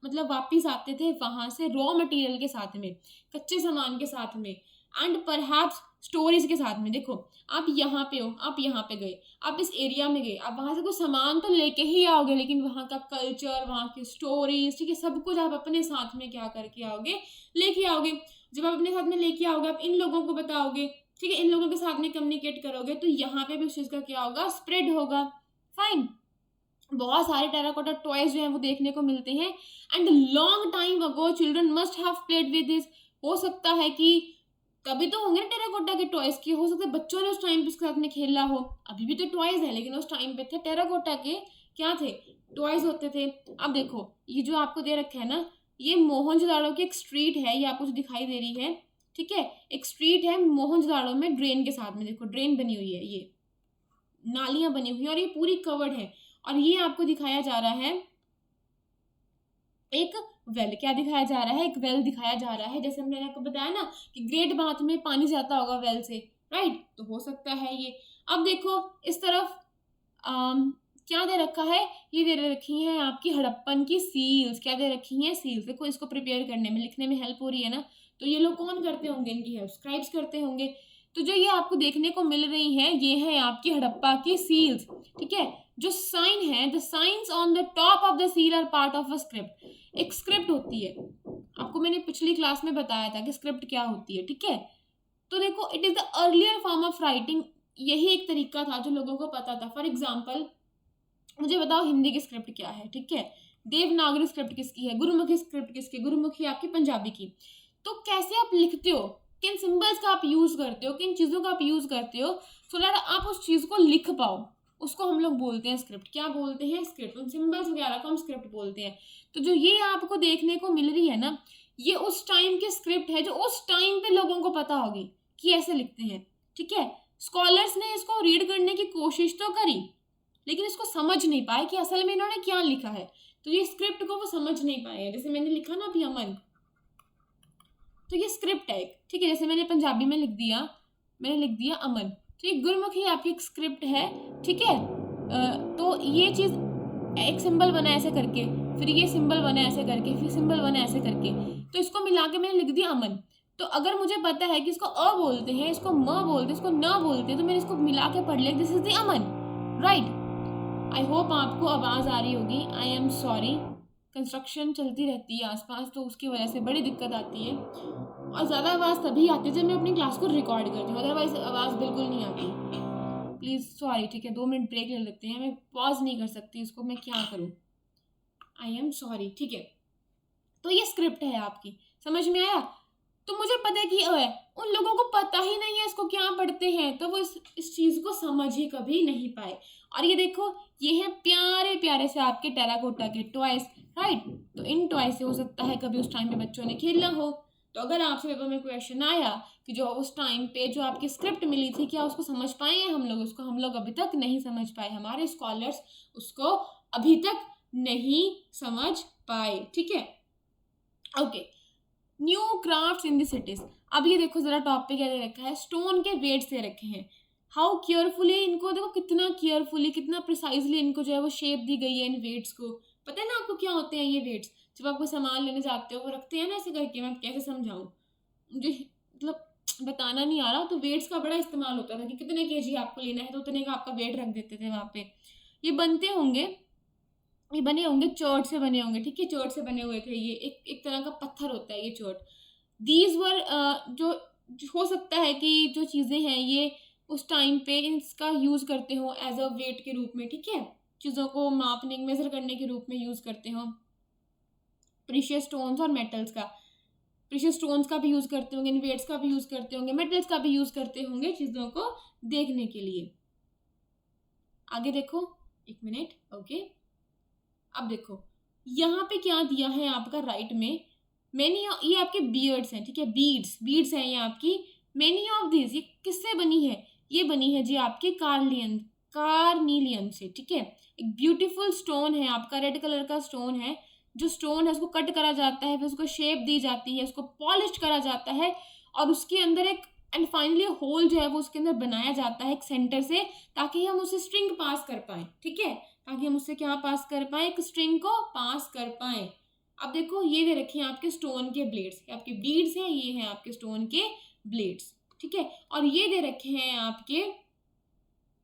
मतलब वापिस आते थे वहां से रॉ मटेरियल के साथ में, कच्चे सामान के साथ में, एंड परहैप्स स्टोरीज के साथ में। देखो, आप यहाँ पे हो, आप यहाँ पे गए, आप इस एरिया में गए, आप वहां से कुछ सामान तो लेके ही आओगे, लेकिन वहाँ का कल्चर, वहाँ की स्टोरीज, ठीक है, सब कुछ आप अपने साथ में क्या करके आओगे, लेके आओगे। जब आप अपने साथ में लेके आओगे, आप इन लोगों को बताओगे, ठीक है, इन लोगों के साथ में कम्युनिकेट करोगे, तो यहाँ पे भी उस चीज़ का क्या होगा, स्प्रेड होगा। फाइन। बहुत सारे टेराकोटा टॉयज जो हैं वो देखने को मिलते हैं, and long time ago children must have played with this. हो सकता है कि कभी तो होंगे ना टेराकोटा के टॉयज की, हो सकता है बच्चों ने उस टाइम पे उसके साथ में खेला हो, अभी भी तो टॉयज है, लेकिन उस टाइम पे थे टेराकोटा के क्या थे, टॉयज होते थे। अब देखो, ये जो आपको दे रखा है ना, ये मोहनजोदाड़ो की एक स्ट्रीट है, ये आपको जो दिखाई दे रही है, ठीक है, एक स्ट्रीट है मोहनजोदाड़ो में, ड्रेन के साथ में, देखो ड्रेन बनी हुई है, ये नालियां बनी हुई हैं, और ये पूरी कवर्ड है, और ये आपको दिखाया जा रहा है एक वेल, क्या दिखाया जा रहा है, एक वेल दिखाया जा रहा है, जैसे मैंने आपको बताया ना कि ग्रेट बाथ में पानी जाता होगा वेल से, राइट, तो हो सकता है ये। अब देखो इस तरफ क्या दे रखा है, ये दे रखी है आपकी हड़प्पन की सील्स, क्या दे रखी हैं, सील्स। देखो इसको प्रिपेयर करने में, लिखने में हेल्प हो रही है ना, तो ये लोग कौन करते होंगे, इनकी हेल्प स्क्राइब्स करते होंगे। तो जो ये आपको देखने को मिल रही है, ये है आपकी हड़प्पा की सील्स, ठीक है। जो साइन है, the signs on the top of the seal are part of a script. एक स्क्रिप्ट होती है, आपको मैंने पिछली क्लास में बताया था कि स्क्रिप्ट क्या होती है, ठीक है। तो देखो, it is the earlier form of writing, यही एक तरीका था जो लोगों को पता था। फॉर एग्जाम्पल, मुझे बताओ हिंदी की स्क्रिप्ट क्या है, ठीक है, देवनागरी स्क्रिप्ट किसकी है, गुरुमुखी स्क्रिप्ट किसकी, गुरुमुखी आपकी पंजाबी की। तो कैसे आप लिखते हो, किन सिंबल्स का आप यूज करते हो, किन चीज़ों का आप यूज करते हो, सो दैट आप उस चीज़ को लिख पाओ, उसको हम लोग बोलते हैं स्क्रिप्ट। क्या बोलते हैं, स्क्रिप्ट। उन सिंबल्स वगैरह को हम स्क्रिप्ट बोलते हैं। तो जो ये आपको देखने को मिल रही है ना, ये उस टाइम की स्क्रिप्ट है जो उस टाइम पे लोगों को पता होगी कि ऐसे लिखते हैं, ठीक है। स्कॉलर्स ने इसको रीड करने की कोशिश तो करी, लेकिन इसको समझ नहीं पाए कि असल में इन्होंने क्या लिखा है, तो ये स्क्रिप्ट को वो समझ नहीं पाए हैं। जैसे मैंने लिखा ना अभी अमन, तो ये स्क्रिप्ट है, ठीक है। जैसे मैंने पंजाबी में लिख दिया, मैंने लिख दिया अमन, तो ये गुरमुखी आपकी एक स्क्रिप्ट है, ठीक है। तो ये चीज़, एक सिंबल बना ऐसे करके, फिर ये सिंबल बना ऐसे करके, फिर सिंबल बना ऐसे करके, तो इसको मिला के मैंने लिख दिया अमन। तो अगर मुझे पता है कि इसको अ बोलते हैं, इसको म बोलते हैं, इसको न बोलते हैं, तो मैंने इसको मिला के पढ़ लिया, this is the Aman, right. I hope आपको आवाज़ आ रही होगी। आई एम सॉरी, कंस्ट्रक्शन चलती रहती है आसपास, तो उसकी वजह से बड़ी दिक्कत आती है, और ज़्यादा आवाज़ तभी आती है जब मैं अपनी क्लास को रिकॉर्ड करती हूँ, अदरवाइज आवाज़ बिल्कुल नहीं आती। प्लीज़ सॉरी, ठीक है, 2 मिनट ब्रेक ले लेते हैं, मैं पॉज नहीं कर सकती इसको, मैं क्या करूँ, आई एम सॉरी, ठीक है। तो ये स्क्रिप्ट है आपकी, समझ में आया। तो मुझे पता है कि है, उन लोगों को पता ही नहीं है इसको क्या पढ़ते हैं, तो वो इस चीज़ को समझ ही कभी नहीं पाए। और ये देखो, ये हैं प्यारे प्यारे से आपके टेराकोटा के टॉयज, राइट। तो इन टॉय से हो सकता है कभी उस टाइम पे बच्चों ने खेला हो। तो अगर आपसे पेपर में क्वेश्चन आया कि जो उस टाइम पे जो आपकी स्क्रिप्ट मिली थी, क्या उसको समझ पाए हैं हम लोग, उसको हम लोग अभी तक नहीं समझ पाए, हमारे स्कॉलर्स उसको अभी तक नहीं समझ पाए, ठीक है। Okay, new crafts in the cities. अब ये देखो जरा, टॉप पे क्या दे रखा है, स्टोन के वेट्स दे रखे हैं। हाउ केयरफुली, इनको देखो कितना केयरफुली, कितना प्रिसाइजली इनको जो है वो शेप दी गई है इन वेट्स को। पता है ना आपको क्या होते हैं ये वेट्स, जब आप कोई सामान लेने जाते हो वो रखते हैं ना ऐसे करके, मैं कैसे समझाऊं, मुझे मतलब बताना नहीं आ रहा। तो वेट्स का बड़ा इस्तेमाल होता था कि कितने केजी आपको लेना है तो उतने का आपका वेट रख देते थे वहाँ पे। ये बनते होंगे, ये बने होंगे चर्ट से बने होंगे, ठीक है, चर्ट से बने हुए थे। ये एक तरह का पत्थर होता है ये चर्ट। दीज वर हो सकता है कि जो चीज़ें हैं ये उस टाइम पे इसका यूज़ करते हो एज अ वेट के रूप में, ठीक है, चीज़ों को मापने मेज़र करने के रूप में यूज़ करते हो। प्रीशियस स्टोन्स और मेटल्स का। प्रीशियस स्टोन्स का भी यूज़ करते होंगे, इनवेट्स का भी यूज़ करते होंगे, मेटल्स का भी यूज़ करते होंगे चीज़ों को देखने के लिए। आगे देखो, एक मिनट, ओके। अब देखो यहाँ पे क्या दिया है आपका राइट में, मैनी, ये आपके बियर्ड्स हैं, ठीक है, बीड्स हैं ये आपकी। मैनी ऑफ दिस, ये किससे बनी है? ये बनी है जी आपके कार्निलियन से, ठीक है। एक ब्यूटीफुल स्टोन है आपका, रेड कलर का स्टोन है। जो स्टोन है उसको कट करा जाता है, फिर उसको शेप दी जाती है, उसको पॉलिश करा जाता है, और उसके अंदर एक एंड फाइनली होल जो है वो उसके अंदर बनाया जाता है एक सेंटर से, ताकि हम उसे स्ट्रिंग पास कर पाए, ठीक है, ताकि हम उससे क्या पास कर पाए, एक स्ट्रिंग को पास कर पाए। अब देखो ये दे रखे हैं आपके स्टोन के ब्लेड्स, आपके बीड्स हैं, ये हैं आपके स्टोन के ब्लेड्स, ठीक है। और ये दे रखे हैं आपके,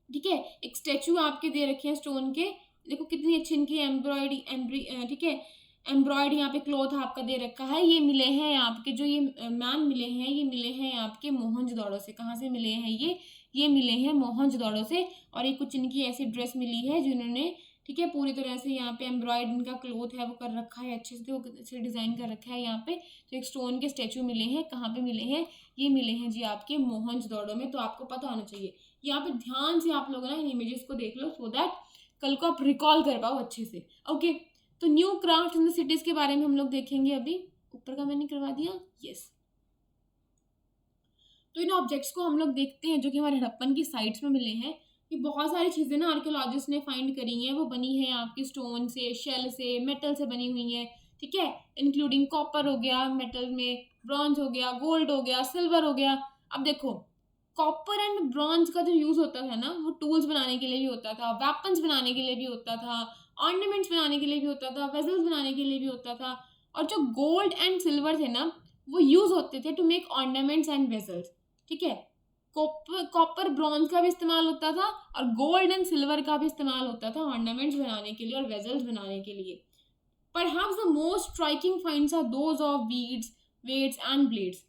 ठीक है, एक स्टेचू आपके दे रखे हैं स्टोन के। देखो कितनी अच्छी इनकी एम्ब्रॉयडरी, ठीक है, एम्ब्रॉयड यहाँ पे क्लॉथ आपका दे रखा है। ये मिले हैं आपके, जो ये मैन मिले हैं, ये मिले हैं आपके मोहनजोदड़ो से। कहाँ से मिले हैं ये मिले हैं मोहनजोदड़ो से। और ये कुछ इनकी ऐसी ड्रेस मिली है जिन्होंने, ठीक है, पूरी तरह से यहाँ पे एम्ब्रॉयड इनका क्लॉथ है वो कर रखा है, अच्छे से वो अच्छे डिज़ाइन कर रखा है यहाँ पे। तो एक स्टोन के स्टेचू मिले हैं, कहाँ पे मिले हैं? ये मिले हैं जी आपके मोहनजोदड़ो में। तो आपको पता होना चाहिए, यहाँ पे ध्यान से आप लोग ना इन इमेजेस को देख लो, सो दैट कल को आप रिकॉल कर पाओ अच्छे से, ओके। तो new craft in the cities के बारे में हम लोग देखेंगे अभी। ऊपर का मैंने करवा दिया, यस। तो इन ऑब्जेक्ट्स को हम लोग देखते हैं जो कि हमारे हड़प्पन की साइट्स में मिले हैं। ये बहुत सारी चीज़ें ना आर्कियोलॉजिस्ट ने फाइंड करी हैं, वो बनी है आपकी स्टोन से, शेल से, मेटल से बनी हुई हैं, ठीक है, इंक्लूडिंग कॉपर हो गया मेटल में, ब्रॉन्ज हो गया, गोल्ड हो गया, सिल्वर हो गया। अब देखो कॉपर एंड ब्रॉन्ज का जो यूज़ होता था ना, वो टूल्स बनाने के लिए भी होता था, वेपन्स बनाने के लिए भी होता था, ऑर्नामेंट्स बनाने के लिए भी होता था, वेजल्स बनाने के लिए भी होता था। और जो गोल्ड एंड सिल्वर थे ना, वो यूज़ होते थे to make ornaments and vessels, ठीक है। कॉपर ब्रॉन्ज का भी इस्तेमाल होता था, और गोल्ड एंड सिल्वर का भी इस्तेमाल होता था ऑर्नामेंट्स बनाने के लिए और वेजल्स बनाने के लिए। Perhaps the most striking finds are those of beads, weights and blades.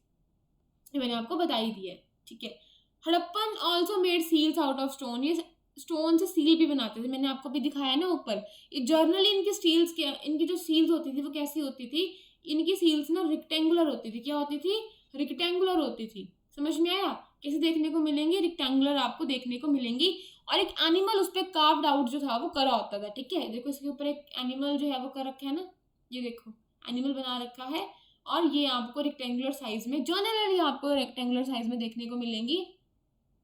ये मैंने आपको बता ही दिया है, ठीक है। Harappan also made seals out of stone, ये स्टोन से सील भी बनाते थे, मैंने आपको भी दिखाया ना ऊपर। ये जर्नली इनकी जो सील्स होती थी वो कैसी होती थी? इनकी सील्स ना रेक्टेंगुलर होती थी। क्या होती थी? रेक्टेंगुलर होती थी। समझ में आया? कैसे देखने को मिलेंगी? रेक्टेंगुलर आपको देखने को मिलेंगी। और एक एनिमल उस पर कार्व्ड आउट जो था वो करा होता था, ठीक है। देखो इसके ऊपर एक एनिमल जो है वो कर रखा है ना, ये देखो एनिमल बना रखा है। और ये आपको रेक्टेंगुलर साइज में, जनरली आपको रेक्टेंगुलर साइज में देखने को मिलेंगी,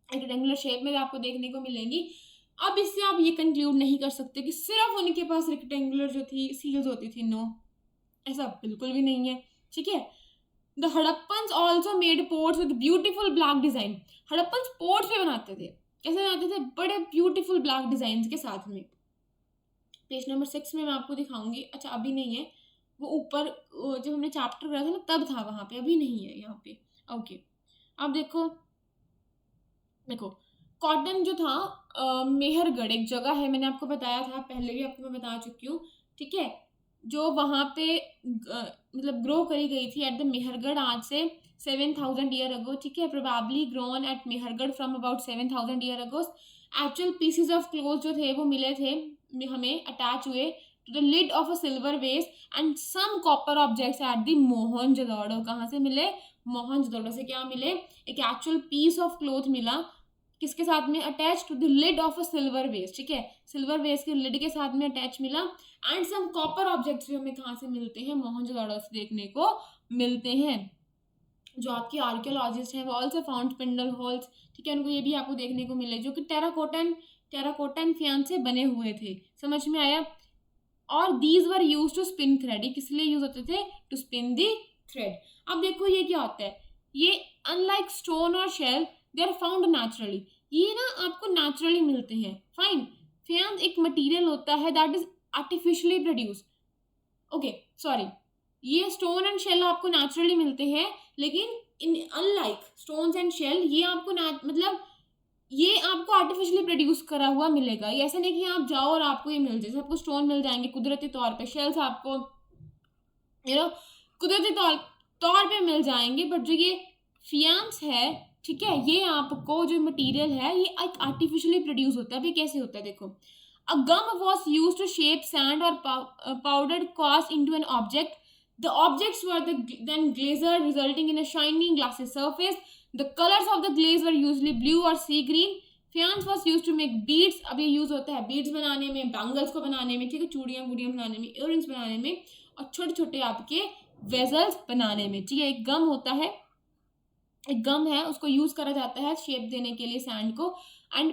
रेक्टेंगुलर शेप में आपको देखने को मिलेंगी। अब इससे आप ये कंक्लूड नहीं कर सकते कि सिर्फ उनके पास रेक्टेंगुलर जो थी सील्स होती थी, नो, ऐसा बिल्कुल भी नहीं है, ठीक है। The Harappans also made ports with beautiful black design. Harappans ports भी बनाते थे। कैसे बनाते थे? बड़े ब्यूटीफुल ब्लैक डिजाइन के साथ में। पेज नंबर 6 में मैं आपको दिखाऊंगी। अच्छा अभी नहीं है, वो ऊपर जब हमने चैप्टर करा था ना तब था वहाँ पे, अभी नहीं है यहाँ पे, ओके। अब देखो कॉटन जो था, मेहरगढ़ एक जगह है, मैंने आपको बताया था पहले भी, आपको मैं बता चुकी हूँ, ठीक है, जो वहाँ पे मतलब ग्रो करी गई थी एट द मेहरगढ़ आज से 7000 ईयर अगो, ठीक है। Probably grown at Mehrgarh from about 7000 year ago. Actual pieces of cloth जो थे वो मिले थे हमें, अटैच हुए to the lid of a silver vase and some copper objects at the Mohenjodaro. कहाँ से मिले? मोहनजोदड़ो से क्या मिले? एक एक्चुअल पीस ऑफ क्लोथ मिला, किसके साथ में? Attach to the lid of a silver vase, ठीक है, सिल्वर वेस के लिड के साथ में अटैच मिला। एंड सम कॉपर ऑब्जेक्ट्स भी हमें कहाँ से मिलते हैं? मोहनजोदड़ो से देखने को मिलते हैं। जो आपके आर्कियोलॉजिस्ट हैं वो ऑल्सो फाउंड स्पिंडल होल्स, ठीक है, उनको ये भी आपको देखने को मिले जो कि टेराकोटन फियान से बने हुए थे। समझ में आया? और these were use to spin thread. ये किस लिए यूज होते थे? To spin the thread. अब देखो ये क्या होता है, ये अनलाइक स्टोन और shell they are found naturally. ये ना आपको नेचुरली मिलते हैं। फाइन, फियान एक मटेरियल होता है that is artificially produce, okay sorry, ये स्टोन एंड शेल आपको नेचुरली मिलते हैं, लेकिन इन अनलाइक स्टोन्स एंड शेल ये आपको मतलब ये आपको आर्टिफिशियली प्रोड्यूस करा हुआ मिलेगा। ये ऐसा नहीं कि आप जाओ और आपको ये मिल जाए। आपको स्टोन मिल जाएंगे कुदरती तौर पे, शेल्स आपको कुदरती तौर पे मिल जाएंगे, बट जो ये फियांस है, ठीक है, ये आपको जो मटेरियल है ये एक आर्टिफिशियली प्रोड्यूस होता है। अभी कैसे होता है देखो, a gum was used to shape sand और powdered quartz into an object The objects were then glazered, resulting in a shiny glassy surface. The colors of the glaze were usually blue or sea green. Faience was used to make beads. अब ये use होता है beads बनाने में, bangles को बनाने में, ठीक है, चूड़ियाँ वूड़ियाँ बनाने में, इयररिंग्स बनाने में, और छोटे छोटे आपके वेजल्स बनाने में, ठीक है। एक गम होता है, एक गम है, उसको यूज करा जाता है शेप देने के लिए सैंड को। And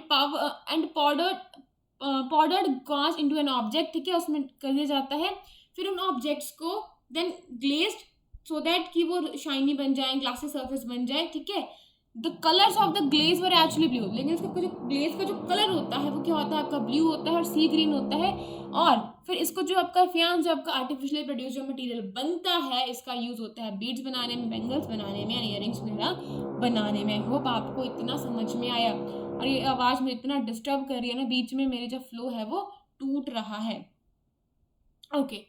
powdered cast into an object, ठीक है, उसमें कर दिया जाता है। फिर उन ऑब्जेक्ट्स को देन ग्लेज्ड सो दैट कि वो शाइनी बन जाए, ग्लासी सरफेस बन जाए, ठीक है। The colours of the glaze were actually blue, लेकिन इसका जो ग्लेज का जो कलर होता है वो क्या होता है आपका ब्लू होता है और सी ग्रीन होता है। और फिर इसको जो आपका फियांस, जो आपका आर्टिफिशियली प्रोड्यूस जो मटेरियल बनता है, इसका यूज होता है बीड्स बनाने में, बैंगल्स बनाने में, इयररिंग्स वगैरह बनाने में। होप आपको इतना समझ में आया। और ये आवाज़ में इतना डिस्टर्ब कर रही है ना, बीच में मेरे जो फ्लो है वो टूट रहा है। Okay,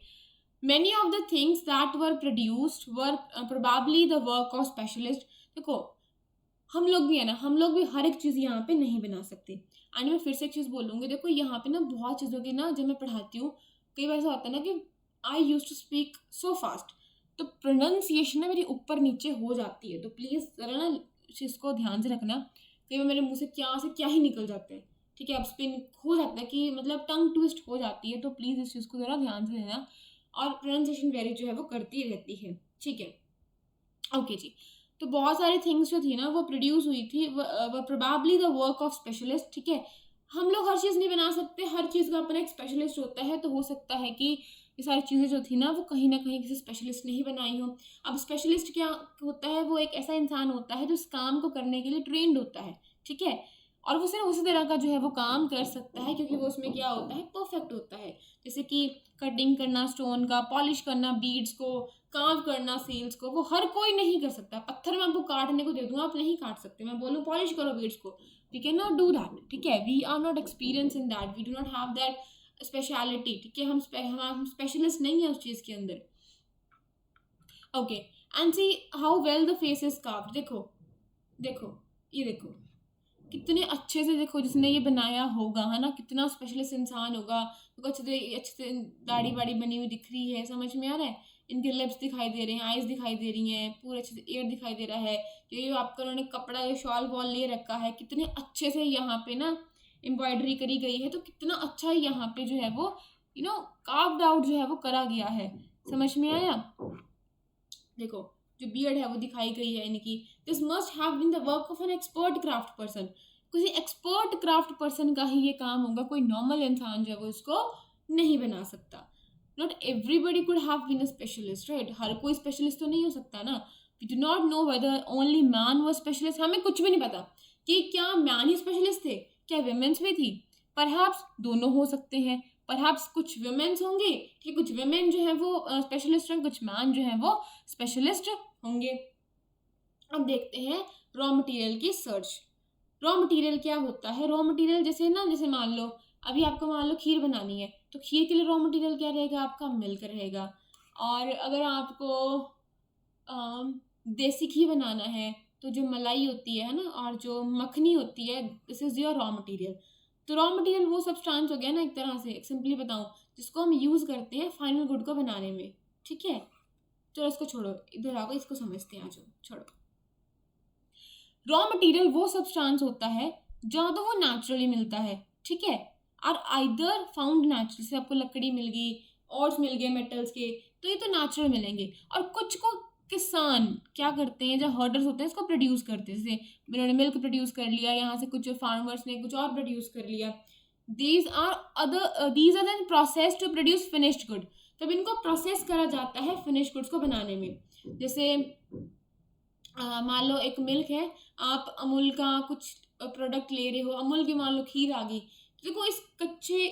many of the things that were produced were probably the work of specialist। देखो, हम लोग भी है ना, हम लोग भी हर एक चीज़ यहाँ पे नहीं बना सकते। एंड मैं फिर से एक चीज़ बोलूँगी, देखो यहाँ पे ना बहुत चीज़ों की ना, जब मैं पढ़ाती हूँ कई बार ऐसा होता है ना कि I used to speak so fast, तो प्रोनाउंसिएशन ना मेरी ऊपर नीचे हो जाती है। तो प्लीज़ ज़रा ना इस चीज़ को ध्यान से रखना। कई बार मेरे मुँह से क्या ही निकल जाते हैं, ठीक है, अब स्पिन हो जाता है कि मतलब टंग ट्विस्ट हो जाती है। तो प्लीज़ इस चीज़ को ज़रा ध्यान से लेना, और प्रोनाउंसिएशन वेरी जो है वो करती रहती है, ठीक है। ओके जी, तो बहुत सारी थिंग्स जो थी ना वो प्रोड्यूस हुई थी, वो probably the work of specialist, ठीक है। हम लोग हर चीज़ नहीं बना सकते, हर चीज़ का अपना एक स्पेशलिस्ट होता है। तो हो सकता है कि ये सारी चीज़ें जो थी ना वो कहीं ना कहीं किसी स्पेशलिस्ट ने ही बनाई हो। अब स्पेशलिस्ट क्या होता है, वो एक ऐसा इंसान होता है जो इस काम को करने के लिए ट्रेंड होता है, ठीक है, और वो सिर्फ उसी तरह का जो है वो काम कर सकता है, क्योंकि वो उसमें क्या होता है, परफेक्ट होता है। जैसे कि कटिंग करना स्टोन का, पॉलिश करना बीड्स को, कार्व करना सील्स को, वो हर कोई नहीं कर सकता। पत्थर मैं आपको काटने को दे दूँ, आप नहीं काट सकते। मैं बोलूँ पॉलिश करो बीड्स को, we can not do that, ठीक है। We are not experience in that, we do not have that speciality, ठीक है। हम स्पेशलिस्ट नहीं है उस चीज़ के अंदर। Okay, and see how well the face is carved. देखो देखो, ये देखो कितने अच्छे से, देखो जिसने ये बनाया होगा, है ना, कितना स्पेशलिस्ट इंसान होगा। तो अच्छे से दाढ़ी वाड़ी बनी हुई दिख रही है, समझ में आ रहा है। इनके लिप्स दिखाई दे रहे हैं, आईज दिखाई दे रही हैं, पूरे अच्छे से ईयर दिखाई दे रहा है। ये आपका उन्होंने कपड़ा, ये शॉल वॉल ले रखा है, कितने अच्छे से यहाँ पे ना एम्ब्रॉयडरी करी गई है। तो कितना अच्छा यहाँ पे जो है वो कार्व्ड आउट जो है वो करा गया है। समझ में आया। देखो जो बियर्ड है वो दिखाई गई है इनकी। This must have been the work of an expert craft person. किसी एक्सपर्ट क्राफ्ट पर्सन का ही ये काम होगा, कोई नॉर्मल इंसान जो है वो इसको नहीं बना सकता। Not everybody could have been a specialist, right. हर कोई स्पेशलिस्ट तो नहीं हो सकता ना। We do not know whether only man was specialist. हमें कुछ भी नहीं पता कि क्या मैन ही स्पेशलिस्ट थे, क्या विमेंस भी थी। परहैप्स दोनों हो सकते हैं, परहैप्स कुछ विमेंस होंगे कि कुछ विमेन जो है वो स्पेशलिस्ट हैं, कुछ मैन जो है वो स्पेशलिस्ट होंगे। अब देखते हैं रॉ मटेरियल की सर्च। रॉ मटेरियल क्या होता है? रॉ मटेरियल जैसे मान लो अभी आपको मान लो खीर बनानी है, तो खीर के लिए रॉ मटेरियल क्या रहेगा? आपका मिल्क रहेगा। और अगर आपको देसी घी बनाना है तो जो मलाई होती है ना, और जो मखनी होती है, this is your raw material. तो रॉ मटेरियल वो सब्सटेंस हो गया ना, एक तरह से, एक सिंपली बताऊँ, जिसको हम यूज़ करते हैं फाइनल गुड को बनाने में, ठीक है। चलो इसको छोड़ो, इधर आओ, इसको समझते हैं। आ जाओ, छोड़ो। रॉ मटेरियल वो सब्सटेंस होता है जहाँ तो वो नेचुरली मिलता है, ठीक है, और आइदर फाउंड नेचुरल, से आपको लकड़ी मिल गई, ऑर्स मिल गए मेटल्स के, तो ये तो नेचुरल मिलेंगे। और कुछ को किसान क्या करते हैं, जो हर्डर्स होते हैं इसको प्रोड्यूस करते हैं। जैसे इन्होंने मिल्क प्रोड्यूस कर लिया, यहाँ से कुछ फार्मर्स ने कुछ और प्रोड्यूस कर लिया। These are then process to produce finished good. तब इनको प्रोसेस करा जाता है फिनिश्ड गुड्स को बनाने में। जैसे मान लो एक मिल्क है, आप अमूल का कुछ प्रोडक्ट ले रहे हो, अमूल की मान लो खीर आ गई, तो देखो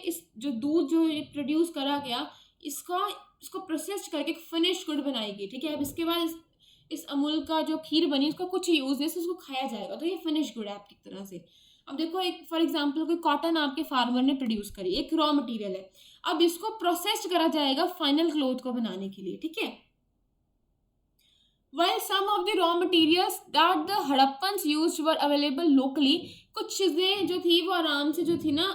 इस जो दूध जो प्रोड्यूस करा गया, इसको प्रोसेस करके एक फिनिश्ड गुड बनाएगी, ठीक है। अब इसके बाद इस अमूल का जो खीर बनी उसका कुछ यूज है, उसको खाया जाएगा, तो ये फिनिश्ड गुड है आपकी तरह से। अब देखो एक फॉर एग्जांपल कोई कॉटन आपके फार्मर ने प्रोड्यूस करी, एक रॉ मटेरियल है। अब इसको प्रोसेस करा जाएगा फाइनल क्लोथ को बनाने के लिए, ठीक है। While some of the raw materials that the Hadappans used were available locally, कुछ चीज़ें जो थी वो आराम से जो थी ना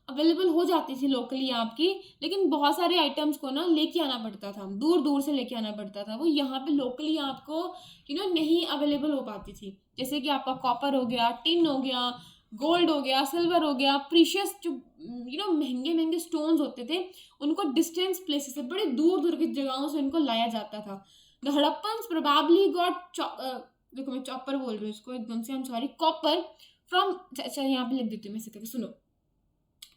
अवेलेबल हो जाती थी लोकली आपकी, लेकिन बहुत सारे आइटम्स को ना लेके आना पड़ता था, दूर दूर से लेके आना पड़ता था, वो यहाँ पे लोकली आपको नहीं अवेलेबल हो पाती थी। जैसे कि आपका कॉपर हो गया, टिन हो गया, गोल्ड हो गया, सिल्वर हो गया, प्रीशियस जो महंगे महंगे स्टोन्स होते थे, उनको डिस्टेंस प्लेसेस से, बड़े दूर दूर की जगहों से उनको लाया जाता था। द हड़प्पन्स प्रोबेबली गॉट, देखो मैं चॉपर बोल रही हूँ इसको एकदम से, I am sorry, copper from, अच्छा यहाँ पे लिख देती हूँ मैं इसे करके, सुनो।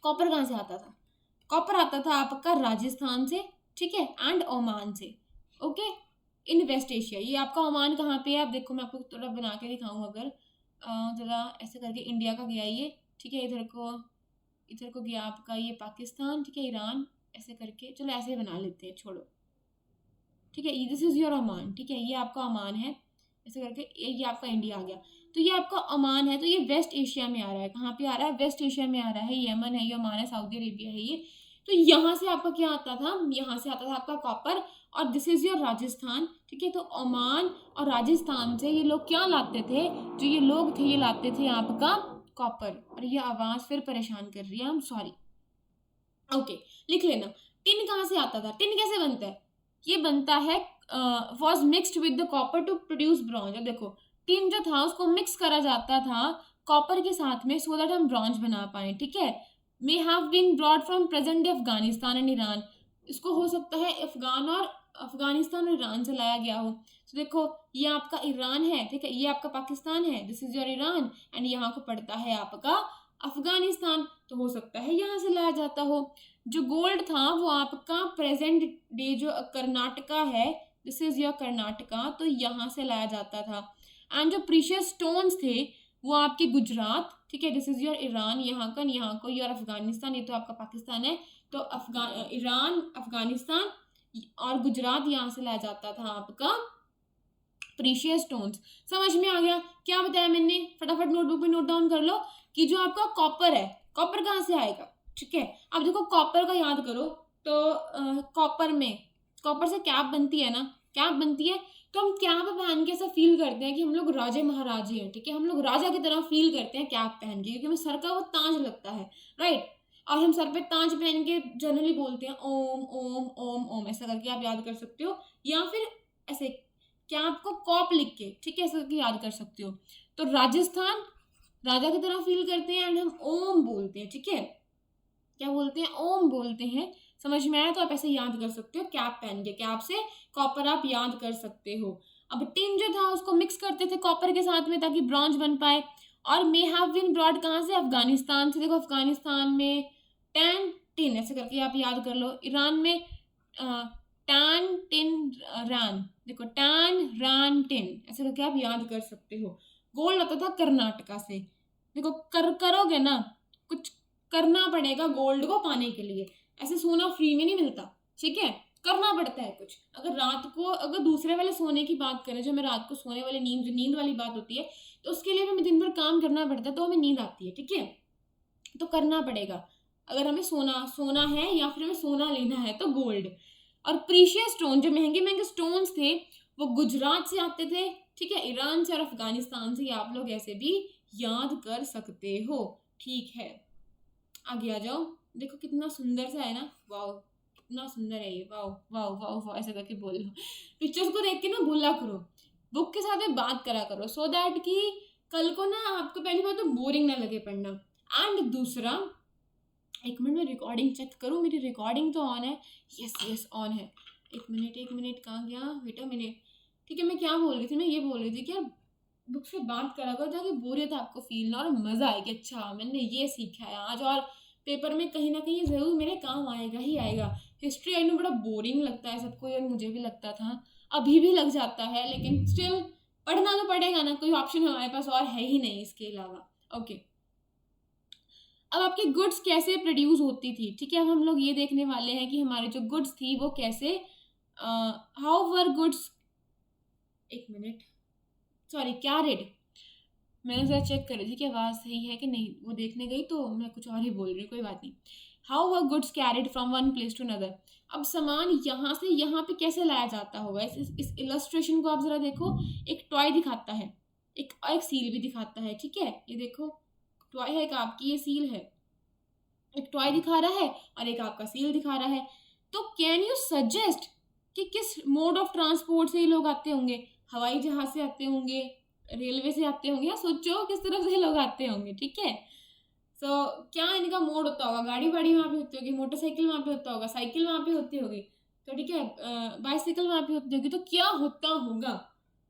कॉपर कहाँ से आता था? कॉपर आता था आपका राजस्थान से, ठीक है, एंड ओमान से, ओके, इन वेस्ट एशिया। ये आपका ओमान कहाँ पे है? आप देखो, मैं आपको थोड़ा बना के दिखाऊं अगर, जरा ऐसे करके, इंडिया का गया ये, ठीक है, इधर को गया आपका ये पाकिस्तान, ठीक है, ईरान, ऐसे करके, चलो ऐसे ही बना लेते हैं, छोड़ो, ठीक है, दिस इज योर ओमान, ठीक है, ये आपका ओमान है, ऐसे करके, ये आपका इंडिया आ गया। तो ये आपका ओमान है, तो ये वेस्ट एशिया में आ रहा है। कहाँ पे आ रहा है? वेस्ट एशिया में आ रहा है। यमन है, ये ओमान है, सऊदी अरेबिया है ये। तो यहाँ से आपका क्या आता था? यहाँ से आता था आपका कॉपर, और दिस इज योर राजस्थान, ठीक है। तो ओमान और राजस्थान से ये लोग क्या लाते थे? जो ये लोग थे, ये लाते थे आपका कॉपर। और ये आवाज़ फिर परेशान कर रही है, आई एम सॉरी, ओके, लिख लेना। टिन कहाँ से आता था? टिन कैसे बनता है? ये बनता है, was mixed with the copper two produce bronze. अब देखो, टिन जो था उसको मिक्स करा जाता था कॉपर के साथ में, सो दैट हम ब्रॉन्ज बना पाए, ठीक है। May have been brought from present day Afghanistan and Iran. इसको हो सकता है अफगानिस्तान और ईरान से लाया गया हो। तो देखो, ये आपका ईरान है, ठीक है, ये आपका पाकिस्तान है, this is your Iran, and यहाँ को पड़ता है आपका अफगानिस्तान। तो हो सकता है यहाँ से लाया जाता हो। जो गोल्ड था वो आपका प्रेजेंट डे जो कर्नाटका है, दिस इज योर कर्नाटका, तो यहाँ से लाया जाता था। एंड जो प्रीशियस स्टोन्स थे वो आपके गुजरात, ठीक है, दिस इज योर ईरान, यहाँ का, यहाँ को योर अफगानिस्तान, ये तो आपका पाकिस्तान है। तो ईरान, अफगानिस्तान और गुजरात, यहाँ से लाया जाता था आपका प्रीशियस स्टोन्स। समझ में आ गया क्या बताया मैंने? फटाफट नोटबुक में नोट डाउन कर लो कि जो आपका कॉपर है, कॉपर कहाँ से आएगा, ठीक है। अब देखो, कॉपर का याद करो, तो कॉपर से कैप बनती है ना, कैप बनती है, तो हम कैप पहन के ऐसा फील करते हैं कि हम लोग राजे महाराजे हैं, ठीक है, हम लोग राजा की तरह फील करते हैं कैप पहन के, क्योंकि हमें सर का वो ताज लगता है, राइट। और हम सर पे ताज पहन के जनरली बोलते हैं ओम ओम ओम ओम, ऐसा करके आप याद कर सकते हो, या फिर ऐसे कैप को कॉप लिख के, ठीक है, ऐसा करके याद कर सकते हो। तो राजस्थान राजा की तरह फील करते हैं, एंड हम ओम बोलते हैं, ठीक है, क्या बोलते हैं? ओम बोलते हैं। समझ में आया? तो आप ऐसे याद कर सकते हो, कैप पहन के, कैप से कॉपर आप याद कर सकते हो। अब टिन जो था उसको मिक्स करते थे कॉपर के साथ में ताकि ब्रॉन्ज बन पाए। और मे हैव बीन ब्रॉड कहाँ से? अफगानिस्तान से। देखो, अफगानिस्तान में टैन टिन, ऐसे करके आप याद कर लो। ईरान में टैन टिन रैन, देखो, टैन रैन टिन, ऐसे करके आप याद कर सकते हो। गोल्ड आता था कर्नाटका से। देखो, करोगे ना, कुछ करना पड़ेगा गोल्ड को पाने के लिए, ऐसे सोना फ्री में नहीं मिलता, ठीक है, करना पड़ता है कुछ। अगर रात को, अगर दूसरे वाले सोने की बात करें, जो हमें रात को सोने वाले नींद, जो नींद वाली बात होती है, तो उसके लिए हमें दिन भर काम करना पड़ता है, तो हमें नींद आती है, ठीक है, तो करना पड़ेगा। अगर हमें सोना है या फिर हमें सोना लेना है तो गोल्ड। और प्रीशियस स्टोन, जो महंगे महंगे स्टोन्स थे, वो गुजरात से आते थे, ठीक है, ईरान से और अफगानिस्तान से। आप लोग ऐसे भी याद कर सकते हो, ठीक है। आगे आ जाओ, देखो कितना सुंदर सा है ना, वाओ, कितना सुंदर है ये, वाओ वाओ वाओ वाओ, ऐसे करके बोल लो। पिक्चर्स को देख के ना बोला करो, बुक के साथ में बात करा करो, सो दैट कि कल को ना आपको पहली बात तो बोरिंग ना लगे पढ़ना। एंड दूसरा, एक मिनट में रिकॉर्डिंग चेक करूँ, मेरी रिकॉर्डिंग तो ऑन है, यस यस ऑन है। एक मिनट, कहाँ गया? वेट अ मिनट, ठीक है। मैं क्या बोल रही थी? मैं ये बोल रही थी कि यार बुक से बात करा करो ताकि बोरियत आपको फील ना, और मज़ा आए कि अच्छा मैंने ये सीखा है आज, और पेपर में कहीं ना कहीं ज़रूर मेरे काम आएगा ही आएगा। हिस्ट्री आई नो बड़ा बोरिंग लगता है सबको, और मुझे भी लगता था, अभी भी लग जाता है, लेकिन स्टिल पढ़ना तो पड़ेगा ना, कोई ऑप्शन हमारे पास और है ही नहीं इसके अलावा, ओके। अब आपकी गुड्स कैसे प्रोड्यूस होती थी, ठीक है, अब हम लोग ये देखने वाले हैं कि हमारी जो गुड्स थी वो कैसे, हाउ वर गुड्स, एक मिनट, सॉरी, क्या रेड, मैंने ज़रा चेक कर रही थी कि आवाज़ सही है कि नहीं, वो देखने गई तो मैं कुछ और ही बोल रही हूँ, कोई बात नहीं। How were goods carried from one place to another. अब सामान यहाँ से यहाँ पे कैसे लाया जाता होगा, इस इलस्ट्रेशन को आप ज़रा देखो। एक टॉय दिखाता है, एक सील भी दिखाता है, ठीक है, ये देखो, टॉय है एक आपकी, ये सील है, एक टॉय दिखा रहा है और एक आपका सील दिखा रहा है। तो कैन यू सजेस्ट कि किस मोड ऑफ ट्रांसपोर्ट से ये लोग आते होंगे? हवाई जहाज से आते होंगे, रेलवे से आते होंगे, या सोचो किस तरह से लोग आते होंगे, ठीक है। सो क्या इनका मोड होता होगा? गाड़ी वाड़ी वहाँ पे होती होगी, मोटरसाइकिल वहाँ पे होता होगा, साइकिल वहाँ पे होती होगी, तो ठीक है, बाइसाइकिल वहाँ पे होती होगी, तो क्या होता होगा?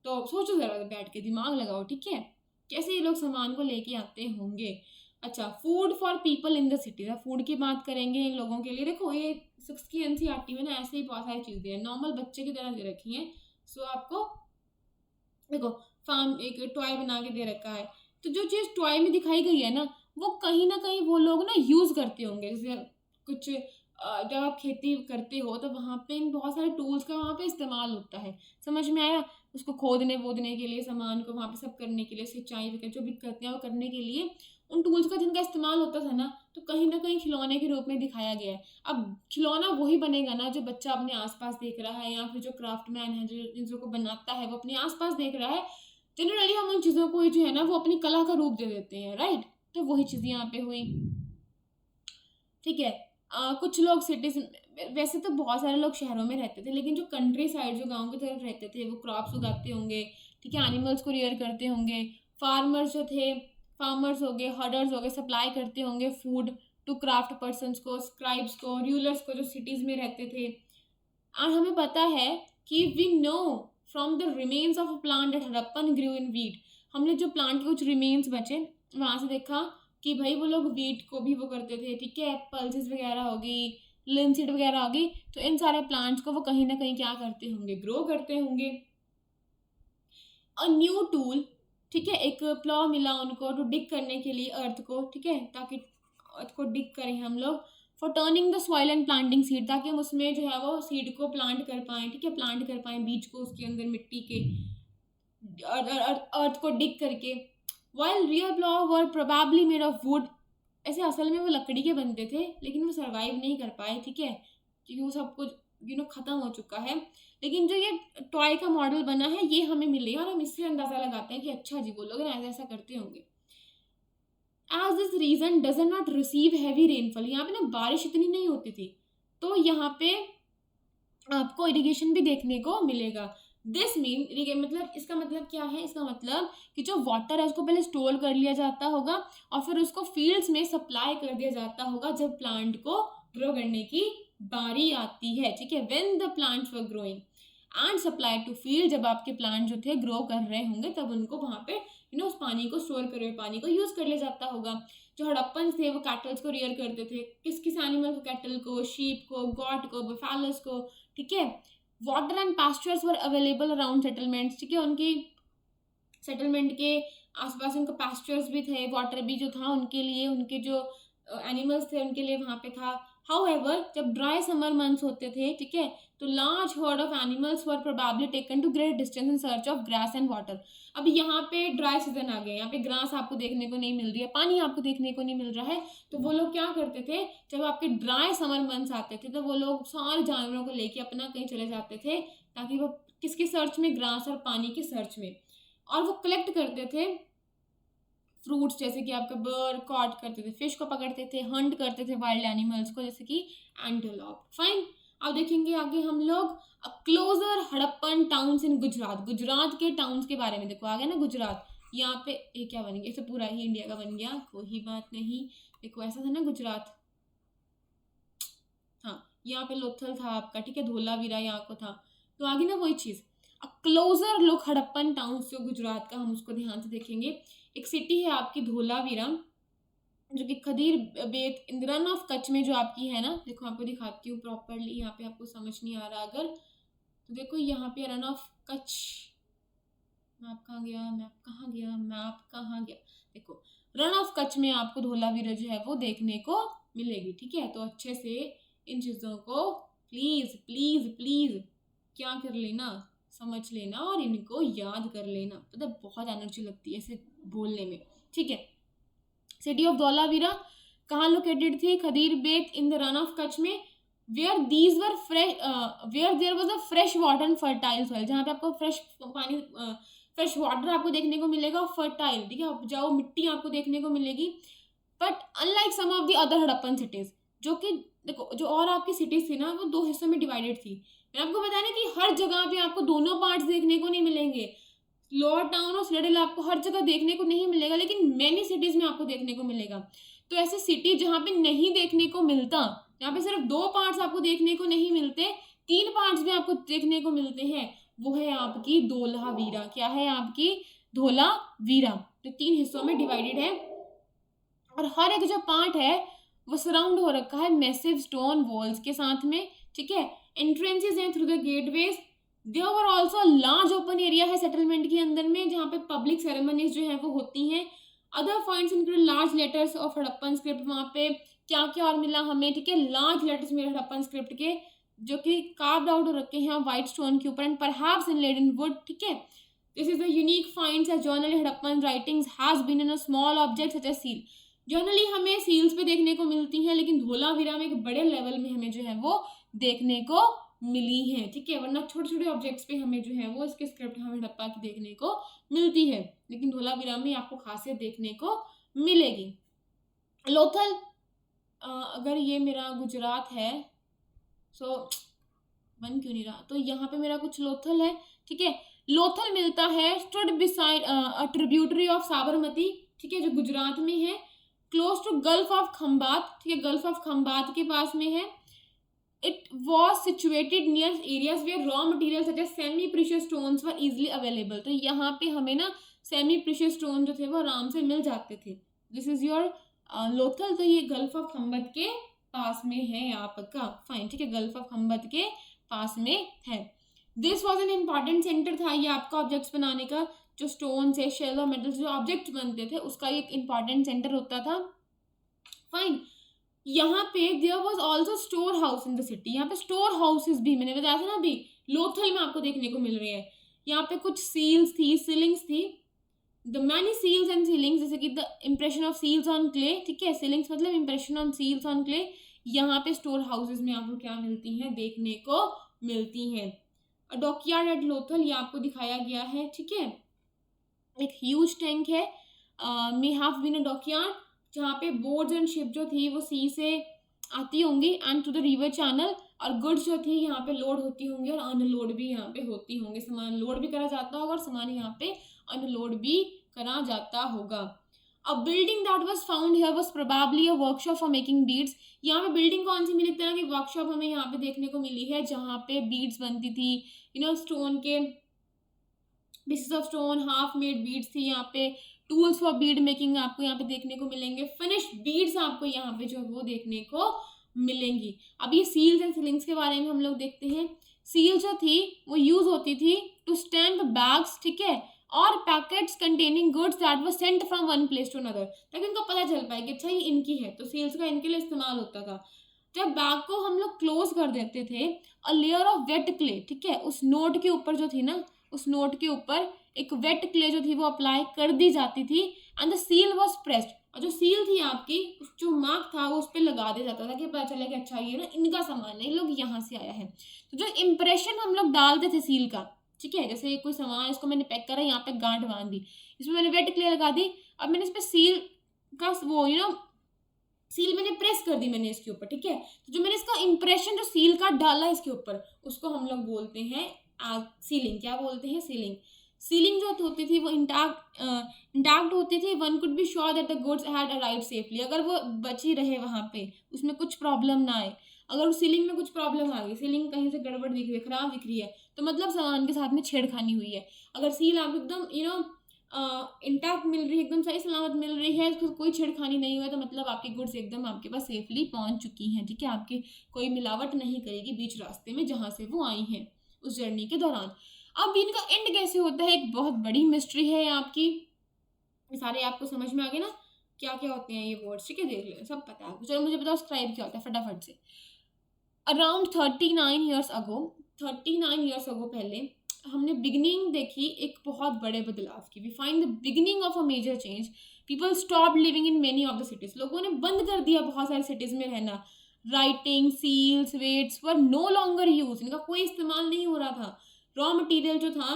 तो सोचो जरा, बैठ के दिमाग लगाओ, ठीक है, कैसे ये लोग सामान को लेके आते होंगे। अच्छा, food for people in the city, food की बात करेंगे इन लोगों के लिए। देखो ये 6 की एनसीईआरटी में ना ऐसे ही बहुत सारी चीज़ें हैं, नॉर्मल बच्चे की तरह दे रखी हैं। सो आपको देखो, फार्म एक टॉय बना के दे रखा है, तो जो चीज़ टॉय में दिखाई गई है ना, वो कहीं ना कहीं वो लोग ना यूज़ करते होंगे। जैसे कुछ जब आप खेती करते हो तो वहाँ पे इन बहुत सारे टूल्स का वहाँ पे इस्तेमाल होता है, समझ में आया? उसको खोदने वोदने के लिए, सामान को वहाँ पे सब करने के लिए, सिंचाई वगैरह जो भी करते हैं वो करने के लिए उन टूल्स का जिनका इस्तेमाल होता था ना, तो कहीं ना कहीं खिलौने के रूप में दिखाया गया है। अब खिलौना वही बनेगा ना जो बच्चा अपने आसपास देख रहा है, या फिर जो क्राफ्टमैन है जो इन चीज़ों को बनाता है वो अपने आसपास देख रहा है। जनरली हम उन चीज़ों को जो है ना वो अपनी कला का रूप दे देते हैं, राइट? तो वही चीज़ यहाँ पे हुई, ठीक है। कुछ लोग सिटीज, वैसे तो बहुत सारे लोग शहरों में रहते थे, लेकिन जो कंट्री साइड, जो गांव की तरफ रहते थे, वो क्रॉप्स उगाते होंगे, ठीक है, एनिमल्स को रियर करते होंगे। फार्मर्स जो थे, फार्मर्स हो गए, हर्डर्स हो गए, सप्लाई करते होंगे फूड टू क्राफ्ट पर्सनस को, स्क्राइब्स को, रूलर्स को, जो सिटीज़ में रहते थे। और हमें पता है कि we know from the remains of a plant that Harappan grew in wheat, हमने जो प्लांट के कुछ रिमेन्स बचे वहाँ से देखा कि भाई वो लोग वीट को भी वो करते थे, ठीक है, पल्सेस वगैरह हो गई, लिनसीड वगैरह हो गई, तो इन सारे प्लांट्स को वो कहीं ना कहीं क्या करते होंगे? ग्रो करते होंगे। अ न्यू टूल, ठीक है, एक प्लॉ मिला उनको टू डिग करने के लिए अर्थ को, ठीक है, ताकि अर्थ को डिग करें हम लोग। For turning the soil and planting seed, ताकि हम उसमें जो है वो सीड को प्लांट कर पाएँ, ठीक है, प्लांट कर पाएँ बीज को उसके अंदर मिट्टी के, अर्थ को डिग करके। While real plough were probably made of would, ऐसे असल में वो लकड़ी के बनते थे, लेकिन वो सर्वाइव नहीं कर पाए, ठीक है, क्योंकि वो सब कुछ ख़त्म हो चुका है। लेकिन जो ये टॉय का मॉडल बना है ये हमें मिले, और हम इससे अंदाज़ा लगाते हैं कि अच्छा जी वो लोग ना ऐसा ऐसा करते होंगे। As this region does not receive heavy rainfall, यहाँ पे ना बारिश इतनी नहीं होती थी, तो यहाँ पे आपको इरिगेशन भी देखने को मिलेगा। दिस मीन मतलब, इसका मतलब क्या है? इसका मतलब कि जो वाटर है उसको पहले स्टोर कर लिया जाता होगा और फिर उसको फील्ड्स में सप्लाई कर दिया जाता होगा जब प्लांट को ग्रो करने की बारी आती है, ठीक है, when the plants were growing and supply to field, जब आपके प्लांट जो थे ग्रो कर रहे होंगे तब उनको वहाँ पे उस पानी को स्टोर करे हुए पानी को यूज़ कर लिया जाता होगा। जो हड़प्पन थे वो कैटल्स को रियर करते थे, किस किस एनिमल को? कैटल को, शीप को, गॉट को, बफेलोस को, ठीक है। Water and pastures were available around settlements, ठीक है, उनकी सेटलमेंट के आसपास उनका पास्चर्स भी थे, वाटर भी जो था उनके लिए, उनके जो एनिमल्स थे उनके लिए वहाँ पे था। हाउएवर जब ड्राई समर मंथ्स होते थे, ठीक है, तो large herd of animals were probably taken to great distance in search of grass and water. अब यहाँ पे ड्राई सीजन आ गया, यहाँ पे ग्रास आपको देखने को नहीं मिल रही है, पानी आपको देखने को नहीं मिल रहा है, तो वो लोग क्या करते थे? जब आपके ड्राई समर मंथ्स आते थे तो वो लोग सारे जानवरों को लेके अपना कहीं चले जाते थे, ताकि वो किसकी सर्च में? ग्रास और पानी की सर्च में। और वो कलेक्ट करते थे फ्रूट्स, जैसे कि आपका बर्ड, कॉट करते थे, फिश को पकड़ते थे, हंट करते थे वाइल्ड एनिमल्स को, जैसे कि एंटेलोप। फाइन। अब देखेंगे आगे हम लोग closer Harappan towns in Gujarat, Gujarat के टाउन्स के बारे में। देखो आ गया ना गुजरात, यहाँ पे ये क्या बन गया? इसे पूरा ही इंडिया का बन गया, कोई बात नहीं। देखो ऐसा था ना गुजरात, हाँ, यहाँ पे लोथल था आपका, ठीक है, धोलावीरा यहाँ को था, तो आगे ना वही चीज़। क्लोजर लुक हड़प्पन टाउन्स जो गुजरात का, हम उसको ध्यान से देखेंगे। एक सिटी है आपकी धोलावीरा, जो कि Khadir Bet in the Rann of Kutch में जो आपकी है ना, देखो आपको दिखाती हूँ प्रॉपरली, यहाँ पे आपको समझ नहीं आ रहा अगर, तो देखो यहाँ पे रन ऑफ कच्छ, मैप कहाँ गया, मैप कहाँ गया, मैप कहाँ गया, देखो रन ऑफ कच्छ में आपको धोलावीरा जो है वो देखने को मिलेगी, ठीक है। तो अच्छे से इन चीज़ों को प्लीज़ प्लीज़ प्लीज़ क्या कर लेना, समझ लेना और इनको याद कर लेना, तो बहुत एनर्जी लगती है इसे बोलने में, ठीक है। सिटी ऑफ धौलावीरा कहाँ लोकेटेड थी? Khadir Bet in the Rann of Kutch में, where these were fresh, where there was a fresh water and fertile soil, जहाँ पे आपको फ्रेश पानी, फ्रेश वाटर आपको देखने को मिलेगा और फर्टाइल, ठीक है, उपजाऊ मिट्टी आपको देखने को मिलेगी। But unlike some of the other Harappan cities, जो कि देखो जो और आपकी सिटीज थी ना वो दो हिस्सों में डिवाइडेड थी। मैंने आपको बताया ना कि हर जगह पे आपको दोनों पार्ट्स देखने को नहीं मिलेंगे, लोअर टाउन और सिटाडेल आपको हर जगह देखने को नहीं मिलेगा, लेकिन मैनी सिटीज में आपको देखने को मिलेगा। तो ऐसे सिटी जहाँ पे नहीं देखने को मिलता, यहाँ पे सिर्फ दो पार्ट्स आपको देखने को नहीं मिलते, तीन पार्ट्स भी आपको देखने को मिलते हैं, वो है आपकी धोलावीरा। क्या है आपकी? धोलावीरा। तो तीन हिस्सों में डिवाइडेड है और हर एक जो पार्ट है वो सराउंड हो रखा है मैसिव स्टोन वॉल्स के साथ में, ठीक है। एंट्रेंसेस हैं through the gateways. There were also large open area है सेटलमेंट के अंदर में जहाँ पे पब्लिक सेरेमनीज जो है वो होती हैं। Other points include large letters of Harappan script. वहाँ पे क्या क्या और मिला हमें, ठीक है, लार्ज लेटर्स मिले हड़प्पन स्क्रिप्ट के जो कि कार्व्ड आउट हो रखे हैं व्हाइट स्टोन के ऊपर and perhaps inlaid in wood, ठीक है। This is the unique finds as general Harappan writings has been in a small object such as seal. Generally हमें सील्स पे देखने को मिलती हैं, लेकिन धोलावीरा में एक बड़े लेवल में हमें जो है वो देखने को मिली है, ठीक है। वरना छोटे छोटे ऑब्जेक्ट्स पे हमें जो है वो इसके स्क्रिप्ट हमें हड़प्पा की देखने को मिलती है, लेकिन धोलावीरा में आपको खासियत देखने को मिलेगी। लोथल, अगर ये मेरा गुजरात है सो बन क्यों नहीं रहा, तो यहाँ पे मेरा कुछ लोथल है, ठीक है। लोथल मिलता है stood beside a tributary of Sabarmati, ठीक है, जो गुजरात में है, close to gulf of Khambhat, ठीक है, गल्फ ऑफ खंबात के पास में है। It was situated near areas where raw material such as semi precious stones were easily available. तो यहाँ पे हमें ना सेमी प्रीशियस स्टोन जो थे वो आराम से मिल जाते थे। This is your Lothal. तो ये गल्फ ऑफ खंबत के पास में है आपका, फाइन, ठीक है, गल्फ ऑफ खंबत के पास में है। This was an important centre था ये आपका ऑब्जेक्ट्स बनाने का, जो स्टोन से शेल और मेटल्स जो ऑब्जेक्ट्स बनते थे उसका एक इम्पॉर्टेंट सेंटर होता था, फाइन। यहाँ पे there was also store house in the city. यहाँ पे स्टोर हाउसेस भी मैंने बताया था ना अभी लोथल में आपको देखने को मिल रहे हैं। यहाँ पे कुछ सील्स थी, सीलिंग्स थी, the many seals and sealings, जैसे कि the impression of seals on clay, ठीक है, सीलिंग्स मतलब impression on seals on clay. यहाँ पे स्टोर हाउसेस में आपको क्या मिलती हैं, देखने को मिलती हैं। डॉकयार्ड एट लोथल ये आपको दिखाया गया है, ठीक है। एक ह्यूज टैंक है, may have been a dockyard, जहाँ पे बोट्स एंड शिप जो थी वो सी से आती होंगी and to the river channel, और गुड्स जो थी यहाँ पे लोड होती होंगी और अनलोड भी यहाँ पे होती होंगे। सामान लोड भी करा जाता होगा और सामान यहाँ पे अनलोड भी करा जाता होगा। A building that was found here was probably a workshop for making beads. यहाँ पे बिल्डिंग कौन सी मिली, एक तरह की वर्कशॉप हमें यहाँ पे देखने को मिली है जहाँ पे बीड्स बनती थी, स्टोन के pieces of stone, half made beads थी। यहाँ पे टूल्स फॉर बीड मेकिंग आपको यहाँ पे देखने को मिलेंगे, फिनिश्ड बीड्स आपको यहाँ पे जो है वो देखने को मिलेंगी। अब ये सील्स एंड सीलिंग्स के बारे में हम लोग देखते हैं। सील जो थी वो यूज होती थी टू स्टैम्प बैग्स, ठीक है, और packets containing goods that were sent from one place to another, ताकि उनको पता चल पाए कि अच्छा ये इनकी है, तो सील्स का इनके लिए इस्तेमाल होता था। जब बैग को हम लोग क्लोज कर देते थे, a layer of weight clay, ठीक है, उस नोट के ऊपर जो थी ना, उस नोट के ऊपर एक वेट क्ले जो थी वो अप्लाई कर दी जाती थी and the seal was pressed, और जो सील थी आपकी जो मार्क था वो उस पर लगा दिया जाता था कि पता चले कि अच्छा ये ना इनका सामान है, इन लोग यहाँ से आया है। तो जो इम्प्रेशन हम लोग डालते थे सील का, ठीक है, जैसे कोई सामान इसको मैंने पैक करा, यहाँ पे गांठ बांध दी, इसमें मैंने वेट क्ले लगा दी, अब मैंने इस पर सील का वो सील मैंने प्रेस कर दी मैंने इसके ऊपर, ठीक है, तो जो मैंने इसका इम्प्रेशन जो सील का डाला इसके ऊपर उसको हम लोग बोलते हैं सीलिंग। क्या बोलते हैं? सीलिंग। सीलिंग जो होती थी वो इंटैक्ट होती थी। One could be sure that the goods had arrived safely. अगर वो बची रहे वहाँ पे, उसमें कुछ प्रॉब्लम ना आए, अगर उस सीलिंग में कुछ प्रॉब्लम आ गई, सीलिंग कहीं से गड़बड़ दिख रही है, खराब दिख रही है, तो मतलब सामान के साथ में छेड़खानी हुई है। अगर सील आपको एकदम इंटैक्ट मिल रही है, एकदम सही सलामत मिल रही है, उसको कोई छेड़खानी नहीं हुआ, तो मतलब आपकी गुड्स एकदम आपके पास सेफली पहुंच चुकी हैं, ठीक है, आपकी कोई मिलावट नहीं करेगी बीच रास्ते में जहाँ से वो आई हैं उस जर्नी के दौरान। अब इनका एंड कैसे होता है, एक बहुत बड़ी मिस्ट्री है आपकी। सारे आपको समझ में आ गए ना क्या क्या होते हैं ये वर्ड्स, ठीक है, देख लें, सब पता है आपको। चलो मुझे बताओ स्क्राइब क्या होता है फटाफट से। अराउंड 39 ईयर्स अगो पहले हमने बिगिनिंग देखी एक बहुत बड़े बदलाव की। We find the beginning of a major change. People stop living in many of the cities. लोगों ने बंद कर दिया बहुत सारे सिटीज में रहना। Writing, seals, weights were no longer use. इनका कोई इस्तेमाल नहीं हो रहा था। रॉ मटेरियल जो था,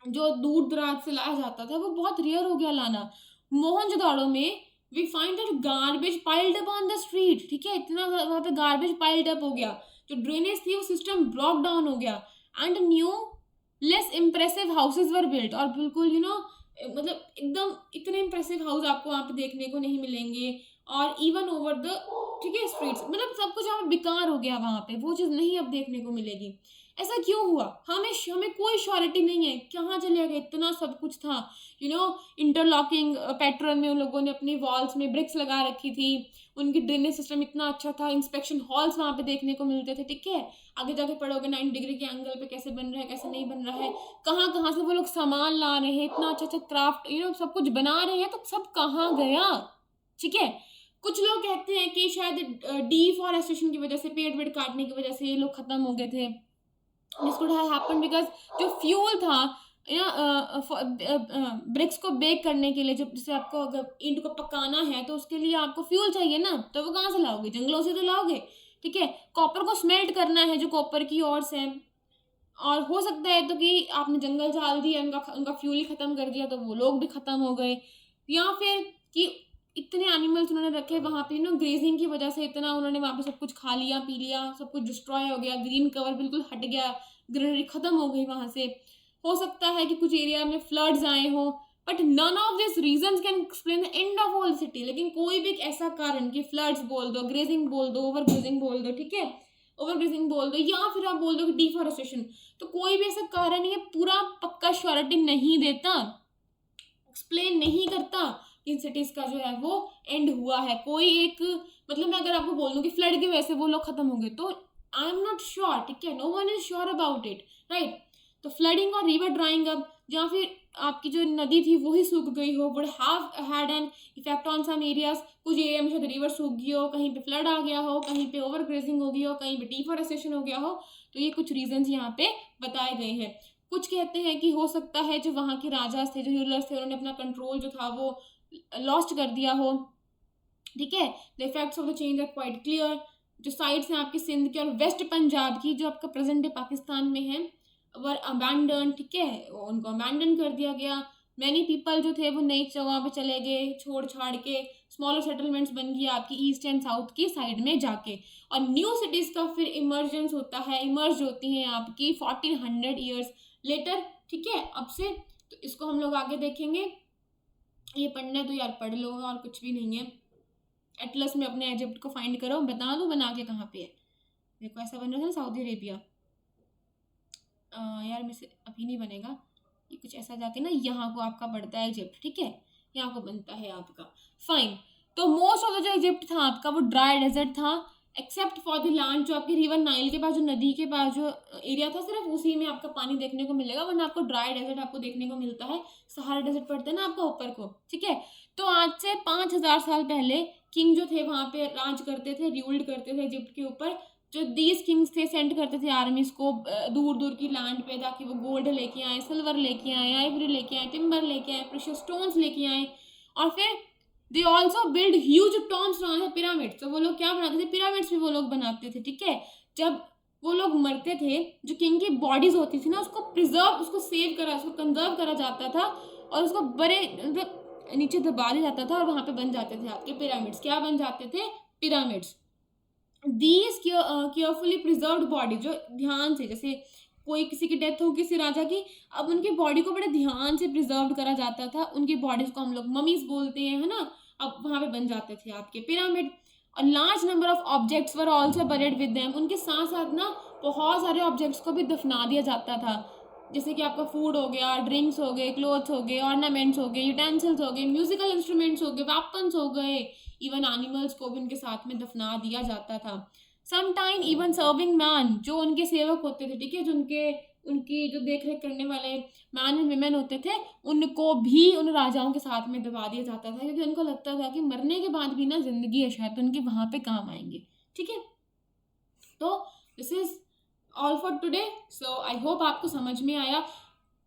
जो दूर दराज से लाया जाता था, वो बहुत रेयर हो गया लाना। मोहनजोदाड़ो में we find that garbage piled up on the street, ठीक है, इतना वहाँ पे गार्बेज पाइल्ड अप हो गया, जो ड्रेनेज थी वो सिस्टम ब्लॉक डाउन हो गया, and new less impressive houses were built, और बिल्कुल मतलब एकदम इतने इम्प्रेसिव हाउस आपको वहाँ पे देखने को नहीं मिलेंगे, और इवन ओवर द, ठीक है, स्ट्रीट्स, मतलब सब कुछ यहाँ पे बेकार हो गया, वहाँ पे वो चीज़ नहीं अब देखने को मिलेगी। ऐसा क्यों हुआ? हमें कोई श्योरिटी नहीं है, कहाँ चले गए, इतना सब कुछ था, इंटरलॉकिंग पैटर्न में उन लोगों ने अपनी वॉल्स में ब्रिक्स लगा रखी थी, उनकी ड्रेनेज सिस्टम इतना अच्छा था, इंस्पेक्शन हॉल्स वहाँ पे देखने को मिलते थे, ठीक है, आगे जाके पढ़ोगे 90 डिग्री के एंगल पे कैसे बन रहा है, कैसे नहीं बन रहा है, कहाँ कहाँ से वो लोग सामान ला रहे हैं, इतना अच्छा अच्छा क्राफ्ट सब कुछ बना रहे हैं, तो सब कहाँ गया, ठीक है। कुछ लोग कहते हैं कि शायद डिफॉरेस्टेशन की वजह से, पेड़ वेड़ काटने की वजह से ये लोग खत्म हो गए थे, this could have happened because जो फ्यूल था ब्रिक्स को बेक करने के लिए, जब जैसे आपको अगर ईंट को पकाना है तो उसके लिए आपको फ्यूल चाहिए ना, तो वो कहाँ से लाओगे, जंगलों से तो लाओगे, ठीक है। कॉपर को स्मेल्ट करना है जो कॉपर की ओर्स है, और हो सकता है तो कि आपने जंगल जाल दिया, उनका फ्यूल ही खत्म कर दिया, तो वो लोग भी खत्म हो गए, या फिर कि इतने एनिमल्स उन्होंने रखे वहाँ पे ग्रेजिंग की वजह से, इतना उन्होंने वहाँ पे सब कुछ खा लिया पी लिया, सब कुछ डिस्ट्रॉय हो गया, ग्रीन कवर बिल्कुल हट गया, ग्रीनरी खत्म हो गई वहाँ से। हो सकता है कि कुछ एरिया में फ्लड्स आए हो, but none of this reasons can explain the end of all city. लेकिन कोई भी एक ऐसा कारण कि फ्लड्स बोल दो, ग्रेजिंग बोल दो, ओवर ग्रेजिंग बोल दो, ठीक है, ओवर ग्रेजिंग बोल दो, या फिर आप बोल दो कि डिफॉरेस्टेशन, तो कोई भी ऐसा कारण ये पूरा पक्का श्योरिटी नहीं देता, एक्सप्लेन नहीं करता इन सिटीज का जो है वो एंड हुआ है। कोई एक, मतलब मैं अगर आपको बोल दूं कि फ्लड की वजह से वो लोग खत्म हो गए, तो आई एम नॉट श्योर, ठीक है, no one is sure about it, right. तो फ्लडिंग और रिवर ड्राइंग अप, या फिर आपकी जो नदी थी वो ही सूख गई हो, would have had an effect on some areas, कुछ एरिया में शायद रिवर सूख गई हो, कहीं पे फ्लड आ गया हो, कहीं पे ओवर ग्रेजिंग हो गई हो, कहीं पे डिफॉरेस्टेशन हो गया हो, तो ये कुछ रीजंस यहाँ पे बताए गए हैं। कुछ कहते हैं कि हो सकता है जो वहाँ के राजा थे, जो रूलर्स थे, उन्होंने अपना कंट्रोल जो था वो लॉस्ट कर दिया हो, ठीक है। The effects of the change are quite clear. जो साइड्स हैं आपकी सिंध की और वेस्ट पंजाब की, जो आपका प्रेजेंट डे पाकिस्तान में है, वर अबैंडन, ठीक है, उनको अबैंडन कर दिया गया। मैनी पीपल जो थे वो नई जगह पे चले गए, छोड़ छाड़ के स्मॉलर सेटलमेंट्स बन गई आपकी ईस्ट एंड साउथ की साइड में जाके, और न्यू सिटीज का फिर इमर्जेंस होता है, इमर्ज होती हैं आपकी 1400 ईयर्स लेटर, ठीक है, अब से। तो इसको हम लोग आगे देखेंगे, ये पढ़ना है तो यार पढ़ लो, और कुछ भी नहीं है। एटलस में अपने इजिप्ट को फाइंड करो, बता दो बना के कहाँ पे है। देखो ऐसा बन रहा था ना सऊदी अरेबिया, यार मेरे से अभी नहीं बनेगा, ये कुछ ऐसा जाके ना यहाँ को आपका पड़ता है इजिप्ट, ठीक है, यहाँ को बनता है आपका, फाइन। तो मोस्ट ऑफ द जो इजिप्ट था आपका वो ड्राई डेजर्ट था, एक्सेप्ट फॉर द लैंड, जो आपकी रिवर नाइल के पास, जो नदी के पास जो एरिया था, सिर्फ उसी में आपका पानी देखने को मिलेगा, वरना आपको ड्राई डेजर्ट आपको देखने को मिलता है, सहारा डेजर्ट पड़ता है ना आपका ऊपर को, ठीक है। तो आज से 5000 साल पहले किंग जो थे वहाँ पे राज करते थे, रूल्ड करते थे इजिप्ट के ऊपर। जो दीज किंग्स थे सेंड करते थे आर्मीज को दूर दूर की लैंड पे, ताकि वो गोल्ड लेके आए, सिल्वर लेके आए, आइवरी लेके आए, टिम्बर लेके आए, प्रेशियस स्टोन्स लेके आए, और फिर they also build huge Tom's around the pyramids. तो वो लोग क्या बनाते थे, पिरामिड्स भी वो लोग बनाते थे, ठीक है। जब वो लोग मरते थे, जो किंग की बॉडीज होती थी ना, उसको प्रिजर्व, उसको सेव करा, उसको कंजर्व करा जाता था, और उसको बड़े मतलब नीचे दबा दिया जाता था, और वहां पे बन जाते थे आपके पिरामिड्स। क्या बन जाते थे, pyramids. These carefully preserved body, जो ध्यान से, जैसे कोई किसी की डेथ हो किसी राजा की, अब उनकी बॉडी को बड़े ध्यान से प्रिजर्व करा जाता था, उनकी बॉडीज को हम लोग ममीज बोलते हैं, है ना, अब वहाँ पे बन जाते थे आपके पिरामिड। और large number of objects were also buried with them, उनके साथ साथ ना बहुत सारे ऑब्जेक्ट्स को भी दफना दिया जाता था, जैसे कि आपका फूड हो गया, ड्रिंक्स हो गए, क्लोथ्स हो गए, ऑर्नामेंट्स हो गए, यूटेंसिल्स हो गए, म्यूजिकल इंस्ट्रूमेंट्स हो गए, वेपन्स हो गए, इवन एनिमल्स को भी उनके साथ में दफना दिया जाता था। समटाइम इवन सर्विंग मैन, जो उनके सेवक होते थे, ठीक है, जो उनकी जो देख रेख करने वाले मैन एंड वीमेन होते थे, उनको भी उन राजाओं के साथ में दबा दिया जाता था, क्योंकि उनको लगता था कि मरने के बाद भी ना जिंदगी है शायद, तो उनके वहां पे काम आएंगे, ठीक है। तो this is all for today. So I hope आपको समझ में आया।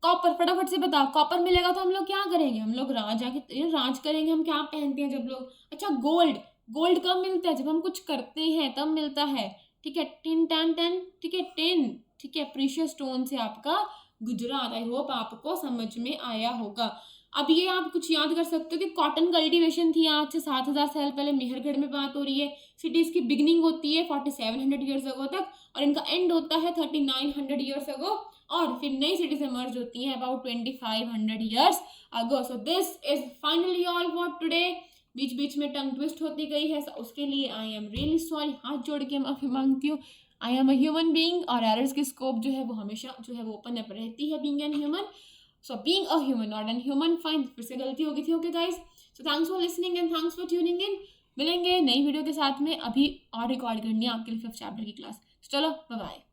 कॉपर, फटाफट से बताओ, कॉपर मिलेगा तो हम लोग क्या करेंगे, हम लोग राज करेंगे। हम क्या पहनते हैं जब लोग, अच्छा गोल्ड, गोल्ड कब मिलता है, जब हम कुछ करते हैं तब मिलता है, ठीक है। टिन टैन टेन, ठीक है, टिन, ठीक है, प्रीशियस स्टोन से आपका गुजरात। आई होप आपको समझ में आया होगा। अब ये आप कुछ याद कर सकते हो कि कॉटन कल्टीवेशन थी आज से 7000 साल पहले, मेहरगढ़ में बात हो रही है। सिटीज़ की बिगनिंग होती है 4700 ईयर्स अगो तक और इनका एंड होता है 3900 ईयर्स अगो, और फिर नई सिटीज एमर्ज होती हैं about 2500 years ago. So this is finally all for today. बीच बीच में टंग ट्विस्ट होती गई है, so उसके लिए आई एम रियली सॉरी, हाथ जोड़ के माफी मांगती हूँ। I am a human being और एरर्स की स्कोप जो है वो हमेशा जो है वो ओपन अप रहती है being an human. So being a human not an human, fine, फिर से गलती हो गई थी। Okay guys, so thanks for listening and thanks for tuning in. मिलेंगे नई वीडियो के साथ में, अभी और रिकॉर्ड करनी है आपके लिए 5th चैप्टर की क्लास। तो चलो बाय बाय।